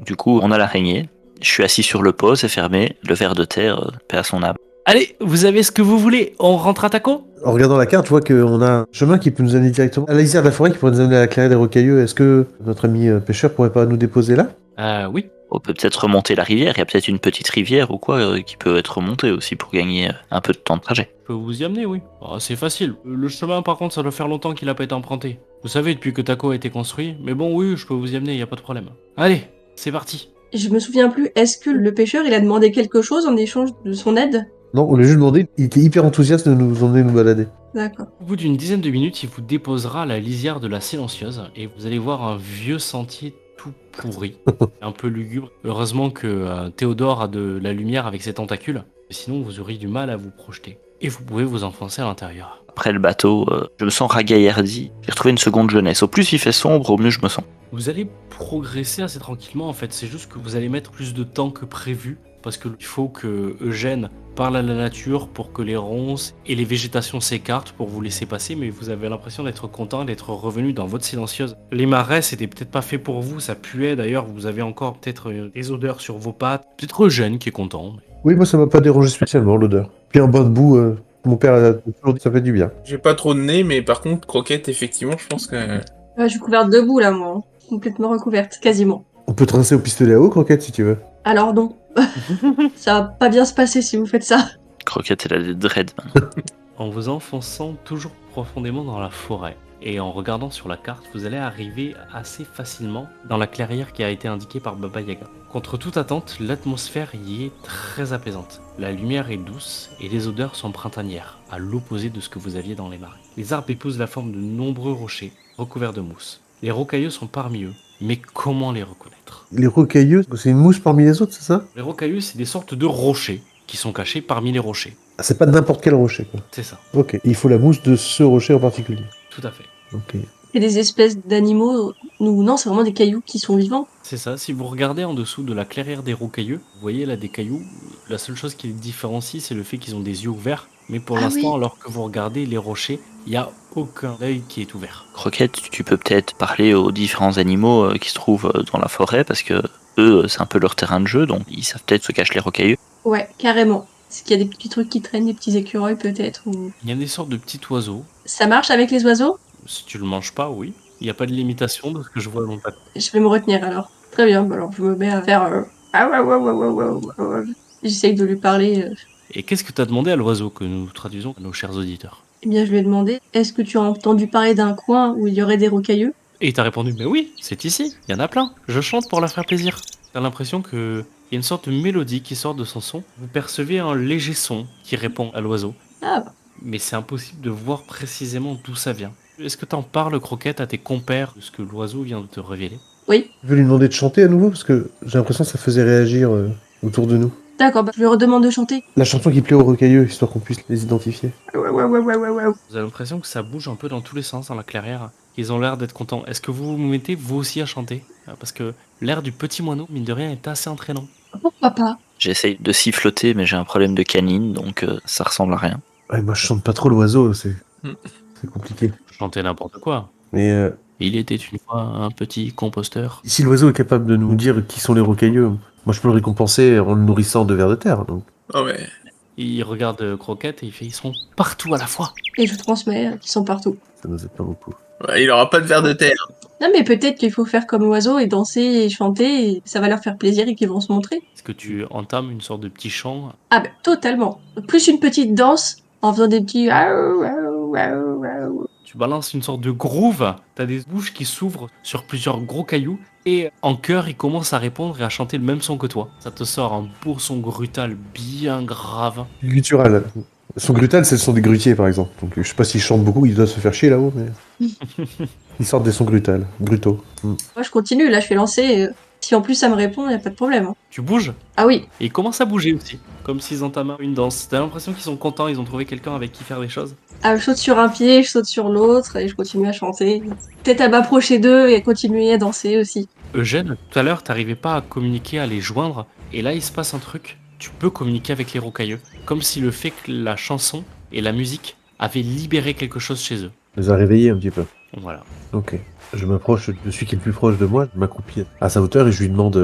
Du coup, on a l'araignée. Je suis assis sur le pot, c'est fermé. Le ver de terre, paix à son âme. Allez, vous avez ce que vous voulez, on rentre à Taco? En regardant la carte, je vois qu'on a un chemin qui peut nous amener directement à la lisière de la forêt, qui pourrait nous amener à la clairière des rocailleux. Est-ce que notre ami pêcheur pourrait pas nous déposer là? Oui. On peut peut-être remonter la rivière. Il y a peut-être une petite rivière ou quoi qui peut être remontée aussi pour gagner un peu de temps de trajet. Je peux vous y amener, oui. Ah, c'est facile. Le chemin, par contre, ça doit faire longtemps qu'il a pas été emprunté. Vous savez, depuis que Taco a été construit. Mais bon, oui, je peux vous y amener, y a pas de problème. Allez, c'est parti. Je me souviens plus, est-ce que le pêcheur, il a demandé quelque chose en échange de son aide? Non, on lui a juste demandé, il était hyper enthousiaste de nous emmener nous balader. D'accord. Au bout d'une dizaine de minutes, il vous déposera à la lisière de la Silencieuse et vous allez voir un vieux sentier tout pourri, un peu lugubre. Heureusement que Théodore a de la lumière avec ses tentacules, sinon vous auriez du mal à vous projeter. Et vous pouvez vous enfoncer à l'intérieur. Après le bateau, je me sens ragaillardi. J'ai retrouvé une seconde jeunesse. Au plus il fait sombre, au mieux je me sens. Vous allez progresser assez tranquillement en fait, c'est juste que vous allez mettre plus de temps que prévu, parce qu'il faut que Eugène parle à la nature pour que les ronces et les végétations s'écartent pour vous laisser passer, mais vous avez l'impression d'être content d'être revenu dans votre Silencieuse. Les marais, c'était peut-être pas fait pour vous, ça puait d'ailleurs, vous avez encore peut-être des odeurs sur vos pattes. Peut-être Eugène qui est content. Oui, moi ça m'a pas dérangé spécialement l'odeur. Puis un bain de boue, mon père a toujours dit ça fait du bien. J'ai pas trop de nez, mais par contre, croquette, effectivement, je pense que. Ouais, je suis couverte debout là, moi. Complètement recouverte, quasiment. On peut trincer au pistolet à eau, Croquette, si tu veux. Alors non. Ça va pas bien se passer si vous faites ça. Croquette, elle a des dreads maintenant. En vous enfonçant toujours profondément dans la forêt et en regardant sur la carte, vous allez arriver assez facilement dans la clairière qui a été indiquée par Baba Yaga. Contre toute attente, l'atmosphère y est très apaisante. La lumière est douce et les odeurs sont printanières, à l'opposé de ce que vous aviez dans les marais. Les arbres épousent la forme de nombreux rochers recouverts de mousse. Les rocailleux sont parmi eux, mais comment les reconnaître? Les rocailleux, c'est une mousse parmi les autres, c'est ça? Les rocailleux, c'est des sortes de rochers qui sont cachés parmi les rochers. Ah, c'est pas n'importe quel rocher, quoi. C'est ça, Ok, il faut la mousse de ce rocher en particulier. tout à fait. Ok. Et des espèces d'animaux, nous, non, c'est vraiment des cailloux qui sont vivants. C'est ça, si vous regardez en dessous de la clairière des rocailleux, vous voyez là des cailloux, la seule chose qui les différencie, c'est le fait qu'ils ont des yeux ouverts. Mais pour Ah l'instant, oui. alors que vous regardez les rochers, il n'y a aucun œil qui est ouvert. Croquette, tu peux peut-être parler aux différents animaux qui se trouvent dans la forêt parce que eux, c'est un peu leur terrain de jeu, donc ils savent peut-être se cacher les rocailleux. Ouais, carrément. Est-ce qu'il y a des petits trucs qui traînent, des petits écureuils peut-être ou... Il y a des sortes de petits oiseaux. Ça marche avec les oiseaux? Si tu le manges pas, oui. Il n'y a pas de limitation de ce que je vois dans ta... Je vais me retenir alors. Très bien, bah alors je me mets à faire... ah ouais, ouais, ouais, ouais, ouais, ouais, ouais. J'essaye de lui parler. Et qu'est-ce que t'as demandé à l'oiseau que nous traduisons à nos chers auditeurs? Eh bien, je lui ai demandé, est-ce que tu as entendu parler d'un coin où il y aurait des rocailleux? Et il t'a répondu, mais oui, c'est ici, il y en a plein. Je chante pour leur faire plaisir. T'as l'impression que y a une sorte de mélodie qui sort de son son. Vous percevez un léger son qui répond à l'oiseau. Ah, Mais c'est impossible de voir précisément d'où ça vient. Est-ce que t'en parles, Croquette, à tes compères de ce que l'oiseau vient de te révéler? oui. Je vais lui demander de chanter à nouveau parce que j'ai l'impression que ça faisait réagir autour de nous. D'accord, bah je lui redemande de chanter. La chanson qui plaît aux rocailleux, histoire qu'on puisse les identifier. Ouais, ouais, ouais, ouais, ouais, ouais. Vous avez l'impression que ça bouge un peu dans tous les sens dans la clairière. Ils ont l'air d'être contents. Est-ce que vous vous mettez vous aussi à chanter? Parce que l'air du petit moineau, mine de rien, est assez entraînant. Pourquoi pas? J'essaye de siffloter, mais j'ai un problème de canine, donc ça ressemble à rien. Ouais, moi je chante pas trop l'oiseau, c'est compliqué. Chanter n'importe quoi. Mais Il était une fois un petit composteur. si l'oiseau est capable de nous dire qui sont les rocailleux, moi je peux le récompenser en le nourrissant de vers de terre. Donc. Oh ouais. Il regarde Croquette et il fait ils sont partout à la fois. Et je transmets, qu'ils sont partout. Ça nous aide pas beaucoup. Ouais, il aura pas de ver de terre. Non, mais peut-être qu'il faut faire comme l'oiseau et danser et chanter, et ça va leur faire plaisir et qu'ils vont se montrer. Est-ce que tu entames une sorte de petit chant? Ah ben, totalement. Plus une petite danse, en faisant des petits... Waouh, waouh, waouh, waouh. Tu balances une sorte de groove, t'as des bouches qui s'ouvrent sur plusieurs gros cailloux, et en chœur, ils commencent à répondre et à chanter le même son que toi. Ça te sort un beau son grutal bien grave. Guttural. Son grutal, c'est le son des grutiers par exemple. Donc je sais pas s'ils chantent beaucoup, ils doivent se faire chier là-haut, mais. Ils sortent des sons grutals. Brutaux. Moi, je continue, là, je fais lancer. Si en plus ça me répond, y a pas de problème. Hein. Tu bouges, Ah oui, et ils commencent à bouger aussi, comme s'ils entamaient une danse. T'as l'impression qu'ils sont contents, ils ont trouvé quelqu'un avec qui faire des choses. ah, je saute sur un pied, je saute sur l'autre, et je continue à chanter. Peut-être à m'approcher d'eux et à continuer à danser aussi. Eugène, tout à l'heure, t'arrivais pas à communiquer, à les joindre, et là, il se passe un truc. Tu peux communiquer avec les rocailleux, comme si le fait que la chanson et la musique avaient libéré quelque chose chez eux. On les a réveillés un petit peu. Voilà. Ok. Je m'approche de celui qui est le plus proche de moi, je m'accroupis à sa hauteur et je lui demande,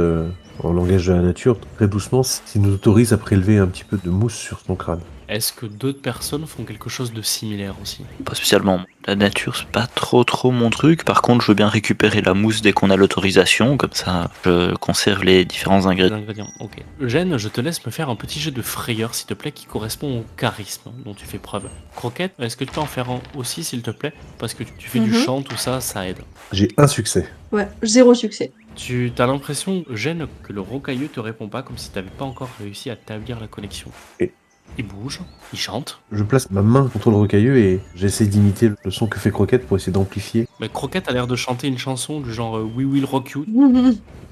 en langage de la nature, très doucement, s'il nous autorise à prélever un petit peu de mousse sur son crâne. Est-ce que d'autres personnes font quelque chose de similaire aussi? Pas spécialement. La nature, c'est pas trop mon truc. Par contre, je veux bien récupérer la mousse dès qu'on a l'autorisation. Comme ça, je conserve les différents Les ingrédients. ingrédients, ok. Eugène, je te laisse me faire un petit jeu de frayeur, s'il te plaît, qui correspond au charisme dont tu fais preuve. Croquette, est-ce que tu peux en faire un aussi, s'il te plaît? Parce que tu fais du Mhm. chant, tout ça, ça aide. J'ai un succès. Ouais, 0 succès. Tu as l'impression, Eugène, que le rocailleux te répond pas comme si tu n'avais pas encore réussi à établir la connexion. Et Il bouge, il chante, je place ma main contre le rocailleux et j'essaie d'imiter le son que fait Croquette pour essayer d'amplifier. mais Croquette a l'air de chanter une chanson du genre We Will Rock You.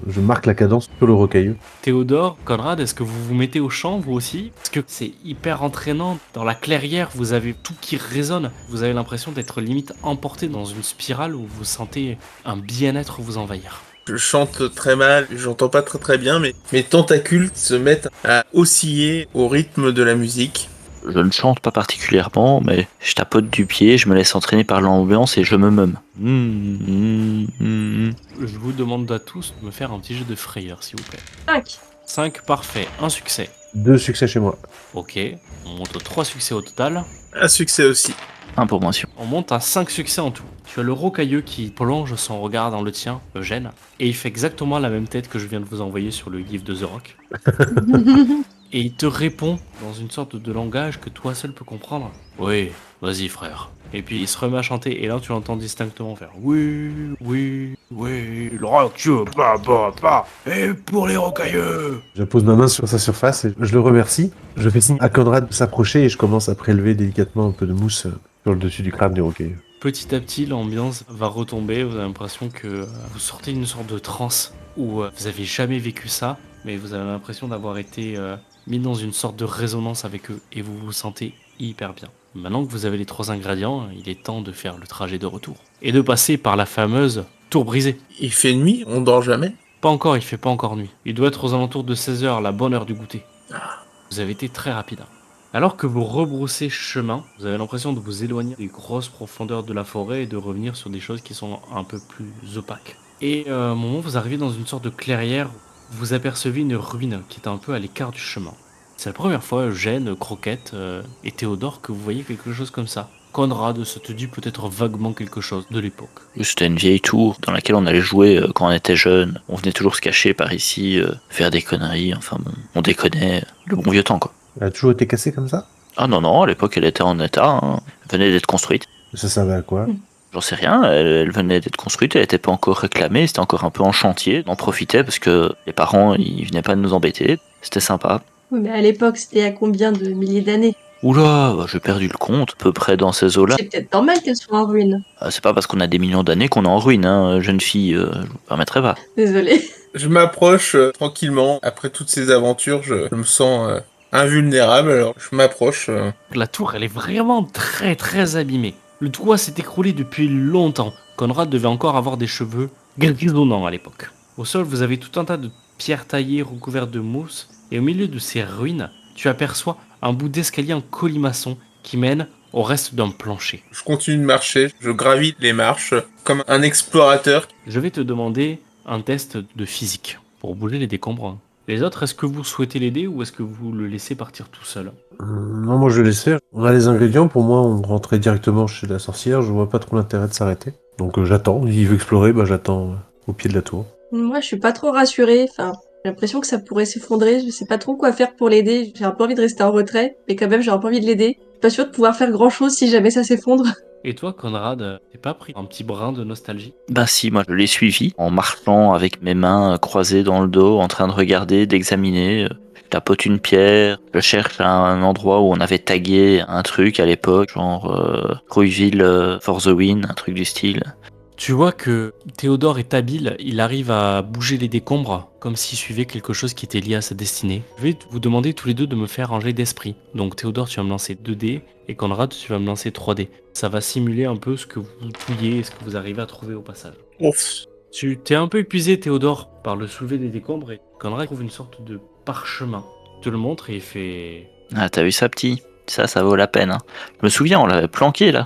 Je marque la cadence sur le rocailleux. Théodore, Conrad, est-ce que vous vous mettez au chant vous aussi? Parce que c'est hyper entraînant. Dans la clairière, vous avez tout qui résonne. Vous avez l'impression d'être limite emporté dans une spirale où vous sentez un bien-être vous envahir. Je chante très mal, j'entends pas très bien, mais mes tentacules se mettent à osciller au rythme de la musique. Je ne chante pas particulièrement, mais je tapote du pied, je me laisse entraîner par l'ambiance et je me meume. Je vous demande à tous de me faire un petit jeu de frayeur, s'il vous plaît. 5. 5, parfait. Un succès. 2 succès chez moi. Ok. On monte aux 3 succès au total. Un succès aussi. Un pour moi, si. On monte à 5 succès en tout. Tu as le rocailleux qui plonge son regard dans le tien, Eugène, et il fait exactement la même tête que je viens de vous envoyer sur le gif de The Rock. Et il te répond dans une sorte de langage que toi seul peux comprendre. Oui, vas-y frère. Et puis il se remet à chanter et là tu l'entends distinctement faire oui, oui, oui, le rocailleux, bah, et pour les rocailleux. Je pose ma main sur sa surface et je le remercie. Je fais signe à Conrad de s'approcher et je commence à prélever délicatement un peu de mousse sur le dessus du crâne du rocailleux. Petit à petit, l'ambiance va retomber. Vous avez l'impression que vous sortez d'une sorte de transe où vous avez jamais vécu ça, mais vous avez l'impression d'avoir été mis dans une sorte de résonance avec eux et vous vous sentez hyper bien. Maintenant que vous avez les 3 ingrédients, il est temps de faire le trajet de retour et de passer par la fameuse tour brisée. Il fait nuit, on dort jamais. Pas encore, il fait pas encore nuit. Il doit être aux alentours de 16h, la bonne heure du goûter. Vous avez été très rapide. Alors que vous rebroussez chemin, vous avez l'impression de vous éloigner des grosses profondeurs de la forêt et de revenir sur des choses qui sont un peu plus opaques. Et au moment où vous arrivez dans une sorte de clairière, vous apercevez une ruine qui est un peu à l'écart du chemin. C'est la première fois, Eugène, Croquette et Théodore, que vous voyez quelque chose comme ça. Conrad, ça te dit peut-être vaguement quelque chose de l'époque. C'était une vieille tour dans laquelle on allait jouer quand on était jeune. On venait toujours se cacher par ici, faire des conneries, enfin bon, on déconnait. Le bon vieux temps, quoi. Elle a toujours été cassée comme ça? Ah non, à l'époque elle était en état, hein. Elle venait d'être construite. Ça servait à quoi? J'en sais rien, elle venait d'être construite, elle était pas encore réclamée, c'était encore un peu en chantier. On en profitait parce que les parents, ils venaient pas de nous embêter. C'était sympa. Oui, mais à l'époque, c'était à combien de milliers d'années? Oula, j'ai perdu le compte, à peu près dans ces eaux-là. C'est peut-être normal qu'elle soit en ruine. C'est pas parce qu'on a des millions d'années qu'on est en ruine, hein, jeune fille, je vous permettrai pas. Désolée. Je m'approche tranquillement. Après toutes ces aventures, je me sens invulnérable, alors je m'approche. La tour, elle est vraiment très très abîmée. Le toit s'est écroulé depuis longtemps. Conrad devait encore avoir des cheveux grisonnants à l'époque. Au sol, vous avez tout un tas de pierres taillées recouvertes de mousse, et au milieu de ces ruines, tu aperçois un bout d'escalier en colimaçon qui mène au reste d'un plancher. Je continue de marcher, je gravite les marches comme un explorateur. Je vais te demander un test de physique pour bouger les décombres. Les autres, est-ce que vous souhaitez l'aider ou est-ce que vous le laissez partir tout seul? Non, moi je laisse faire. On a les ingrédients, pour moi on rentrait directement chez la sorcière, je vois pas trop l'intérêt de s'arrêter. Donc j'attends, il veut explorer, bah j'attends au pied de la tour. Moi, je suis pas trop rassurée. Enfin, j'ai l'impression que ça pourrait s'effondrer. Je sais pas trop quoi faire pour l'aider. J'ai un peu envie de rester en retrait, mais quand même, j'ai un peu envie de l'aider. Je suis pas sûre de pouvoir faire grand-chose si jamais ça s'effondre. Et toi, Conrad, t'es pas pris un petit brin de nostalgie? Bah si, moi je l'ai suivi en marchant avec mes mains croisées dans le dos, en train de regarder, d'examiner. Je tapote une pierre, je cherche un endroit où on avait tagué un truc à l'époque, genre Ruiville for the win, un truc du style. Tu vois que Théodore est habile, il arrive à bouger les décombres comme s'il suivait quelque chose qui était lié à sa destinée. Je vais vous demander tous les deux de me faire un jet d'esprit. Donc Théodore, tu vas me lancer 2 dés et Conrad, tu vas me lancer 3 dés. Ça va simuler un peu ce que vous touillez et ce que vous arrivez à trouver au passage. Ouf. Tu t'es un peu épuisé, Théodore, par le soulever des décombres et Conrad trouve une sorte de parchemin. Il te le montre et il fait... Ah t'as vu ça petit? Ça vaut la peine. Hein. Je me souviens, on l'avait planqué là.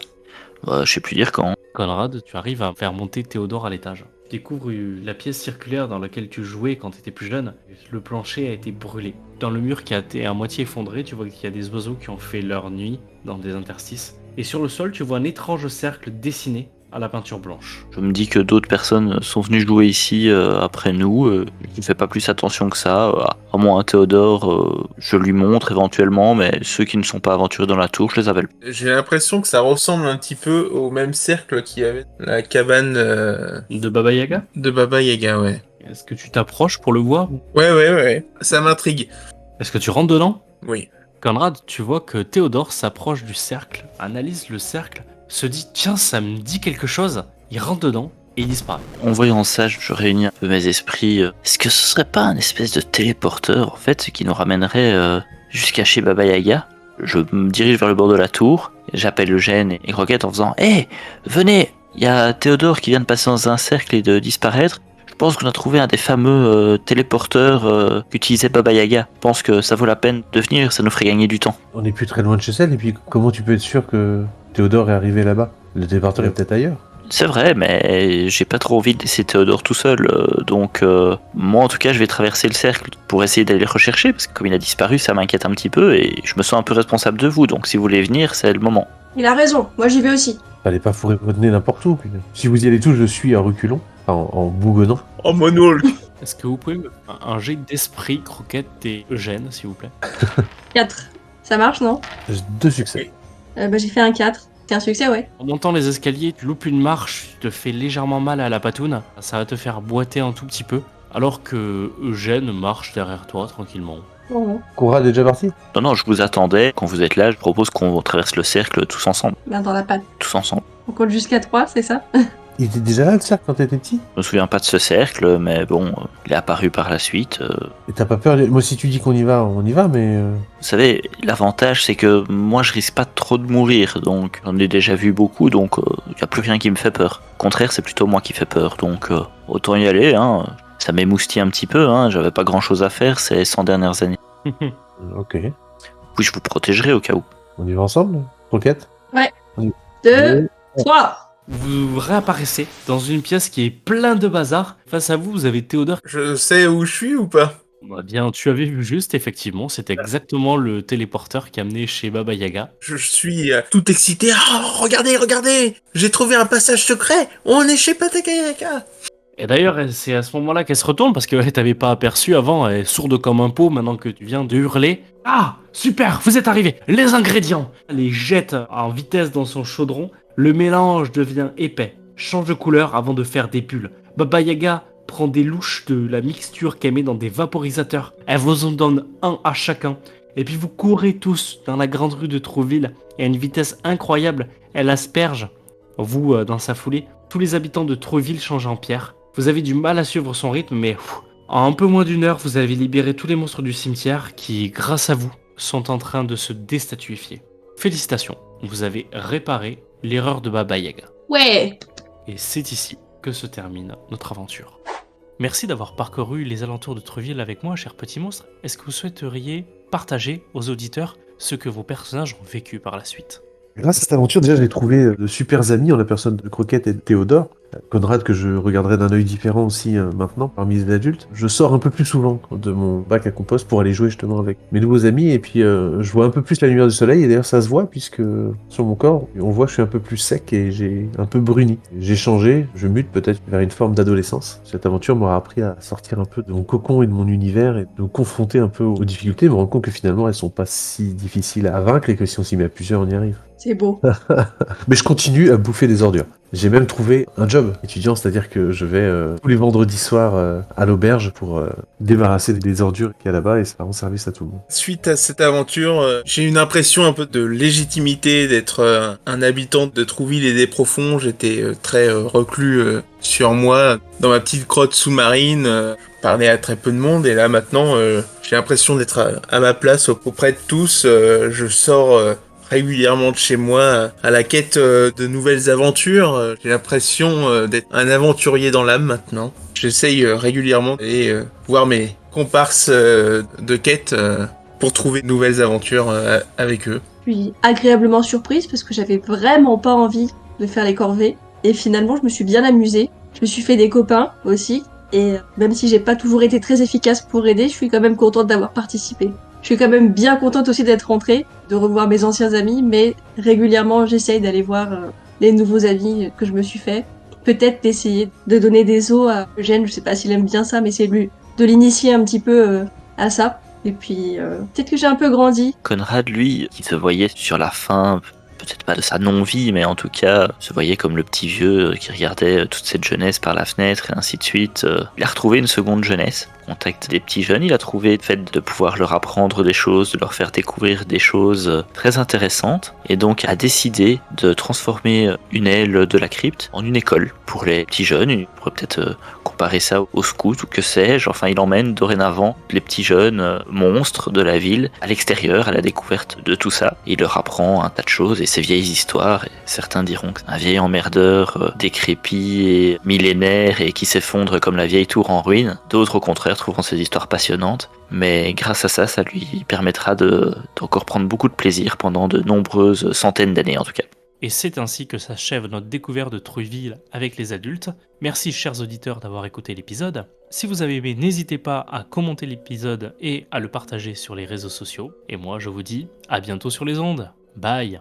Je sais plus dire quand. Conrad, tu arrives à faire monter Théodore à l'étage. Tu découvres la pièce circulaire dans laquelle tu jouais quand tu étais plus jeune. Le plancher a été brûlé. Dans le mur qui a été à moitié effondré, tu vois qu'il y a des oiseaux qui ont fait leur nuit dans des interstices. Et sur le sol, tu vois un étrange cercle dessiné à la peinture blanche. Je me dis que d'autres personnes sont venues jouer ici après nous. Je ne fais pas plus attention que ça. À moins Théodore, je lui montre éventuellement, mais ceux qui ne sont pas aventurés dans la tour, je les appelle. J'ai l'impression que ça ressemble un petit peu au même cercle qu'il y avait dans la cabane De Baba Yaga? de Baba Yaga, ouais. Est-ce que tu t'approches pour le voir? Ouais. Ça m'intrigue. Est-ce que tu rentres dedans? Oui. Conrad, tu vois que Théodore s'approche du cercle, analyse le cercle, se dit tiens, ça me dit quelque chose. Il rentre dedans et il disparaît. En voyant ça, je réunis un peu mes esprits. Est-ce que ce serait pas un espèce de téléporteur, en fait, ce qui nous ramènerait jusqu'à chez Baba Yaga? Je me dirige vers le bord de la tour, j'appelle Eugène et Roquette en faisant « Hé, venez, il y a Théodore qui vient de passer dans un cercle et de disparaître. Je pense qu'on a trouvé un des fameux téléporteurs qu'utilisait Baba Yaga. Je pense que ça vaut la peine de venir, ça nous ferait gagner du temps. » On est plus très loin de chez elle, et puis comment tu peux être sûr que Théodore est arrivé là-bas? Le départeur est peut-être ailleurs. C'est vrai, mais j'ai pas trop envie de laisser Théodore tout seul, donc moi en tout cas je vais traverser le cercle pour essayer d'aller le rechercher, parce que comme il a disparu ça m'inquiète un petit peu et je me sens un peu responsable de vous, donc si vous voulez venir c'est le moment. Il a raison, moi j'y vais aussi. Fallait pas fourrer votre nez n'importe où. Puis... Si vous y allez tous, je suis à reculons, en bougonnant. Oh, monologue. Est-ce que vous pouvez me faire un jet d'esprit, Croquette et Eugène, s'il vous plaît? 4. Ça marche, non? J'ai 2 succès. J'ai fait un 4. C'est un succès, ouais. En montant les escaliers, tu loupes une marche, tu te fais légèrement mal à la patoune, ça va te faire boiter un tout petit peu, alors que Eugène marche derrière toi tranquillement. Bon, Conrad est déjà parti? Non, je vous attendais, quand vous êtes là je propose qu'on traverse le cercle tous ensemble, ben dans la patte. tous ensemble. On compte jusqu'à 3, c'est ça? Il était déjà là, le cercle, quand t'étais petit? Je me souviens pas de ce cercle, mais bon, il est apparu par la suite. Et t'as pas peur? Moi, si tu dis qu'on y va, on y va, mais... Vous savez, l'avantage c'est que moi je risque pas trop de mourir, donc j'en ai déjà vu beaucoup, donc y a plus rien qui me fait peur. Au contraire, c'est plutôt moi qui fais peur, donc autant y aller, hein. Ça m'émoustille un petit peu, hein. J'avais pas grand chose à faire ces 100 dernières années. Ok. Puis je vous protégerai au cas où. On y va ensemble, Roquette? 2, 3. Vous réapparaissez dans une pièce qui est plein de bazar. Face à vous, vous avez Théodore. Je sais où je suis ou pas? Bah bien, tu avais vu juste, effectivement, c'était exactement le téléporteur qui amenait chez Baba Yaga. Je suis tout excité. Oh, regardez, regardez! J'ai trouvé un passage secret! On est chez Patakayaka! Et d'ailleurs, c'est à ce moment-là qu'elle se retourne parce qu'elle t'avait pas aperçu avant, elle est sourde comme un pot maintenant que tu viens de hurler. Ah, super, vous êtes arrivés, les ingrédients. Elle les jette en vitesse dans son chaudron, le mélange devient épais, change de couleur avant de faire des bulles. Baba Yaga prend des louches de la mixture qu'elle met dans des vaporisateurs. Elle vous en donne un à chacun. Et puis vous courez tous dans la grande rue de Trouville et à une vitesse incroyable, elle asperge, vous dans sa foulée, tous les habitants de Trouville changent en pierre. Vous avez du mal à suivre son rythme, mais en un peu moins d'une heure, vous avez libéré tous les monstres du cimetière qui, grâce à vous, sont en train de se déstatuifier. Félicitations, vous avez réparé l'erreur de Baba Yaga. Ouais. Et c'est ici que se termine notre aventure. Merci d'avoir parcouru les alentours de Trouville avec moi, cher petit monstre. Est-ce que vous souhaiteriez partager aux auditeurs ce que vos personnages ont vécu par la suite? Grâce à cette aventure, déjà, j'ai trouvé de super amis en la personne de Croquette et de Théodore. Conrad, que je regarderai d'un œil différent aussi maintenant, parmi les adultes. Je sors un peu plus souvent de mon bac à compost pour aller jouer justement avec mes nouveaux amis. Et puis, je vois un peu plus la lumière du soleil. Et d'ailleurs, ça se voit puisque sur mon corps, on voit que je suis un peu plus sec et j'ai un peu bruni. J'ai changé, je mute peut-être vers une forme d'adolescence. Cette aventure m'aura appris à sortir un peu de mon cocon et de mon univers et de me confronter un peu aux difficultés, me rendre compte que finalement, elles sont pas si difficiles à vaincre et que si on s'y met à plusieurs, on y arrive. C'est beau. Mais je continue à bouffer des ordures. J'ai même trouvé un job étudiant, c'est-à-dire que je vais tous les vendredis soirs à l'auberge pour débarrasser des ordures qu'il y a là-bas et ça rend service à tout le monde. Suite à cette aventure, j'ai une impression un peu de légitimité d'être un habitant de Trouville et des Profonds. J'étais très reclus sur moi, dans ma petite grotte sous-marine, parlais à très peu de monde. Et là maintenant, j'ai l'impression d'être à ma place auprès de tous. Je sors régulièrement de chez moi à la quête de nouvelles aventures. J'ai l'impression d'être un aventurier dans l'âme maintenant. J'essaye régulièrement d'aller voir mes comparses de quête pour trouver de nouvelles aventures avec eux. Je suis agréablement surprise parce que j'avais vraiment pas envie de faire les corvées. Et finalement, je me suis bien amusée. Je me suis fait des copains aussi. Et même si j'ai pas toujours été très efficace pour aider, je suis quand même contente d'avoir participé. Je suis quand même bien contente aussi d'être rentrée, de revoir mes anciens amis, mais régulièrement j'essaye d'aller voir les nouveaux amis que je me suis fait. Peut-être d'essayer de donner des os à Eugène, je sais pas s'il aime bien ça, mais c'est lui de l'initier un petit peu à ça. Et puis peut-être que j'ai un peu grandi. Conrad, lui, qui se voyait sur la fin, peut-être pas de sa non-vie, mais en tout cas, se voyait comme le petit vieux qui regardait toute cette jeunesse par la fenêtre et ainsi de suite. Il a retrouvé une seconde jeunesse, au contact des petits jeunes. Il a trouvé le fait de pouvoir leur apprendre des choses, de leur faire découvrir des choses très intéressantes, et donc a décidé de transformer une aile de la crypte en une école pour les petits jeunes. Il pourrait peut-être comparer ça au scout ou que sais-je. Enfin, il emmène dorénavant les petits jeunes monstres de la ville à l'extérieur, à la découverte de tout ça. Il leur apprend un tas de choses et ces vieilles histoires. Et certains diront que c'est un vieil emmerdeur décrépit et millénaire et qui s'effondre comme la vieille tour en ruine. D'autres, au contraire, trouveront ces histoires passionnantes. Mais grâce à ça, ça lui permettra d'encore prendre beaucoup de plaisir pendant de nombreuses centaines d'années en tout cas. Et c'est ainsi que s'achève notre découverte de Trouville avec les adultes. Merci chers auditeurs d'avoir écouté l'épisode. Si vous avez aimé, n'hésitez pas à commenter l'épisode et à le partager sur les réseaux sociaux. Et moi je vous dis à bientôt sur les ondes. Bye.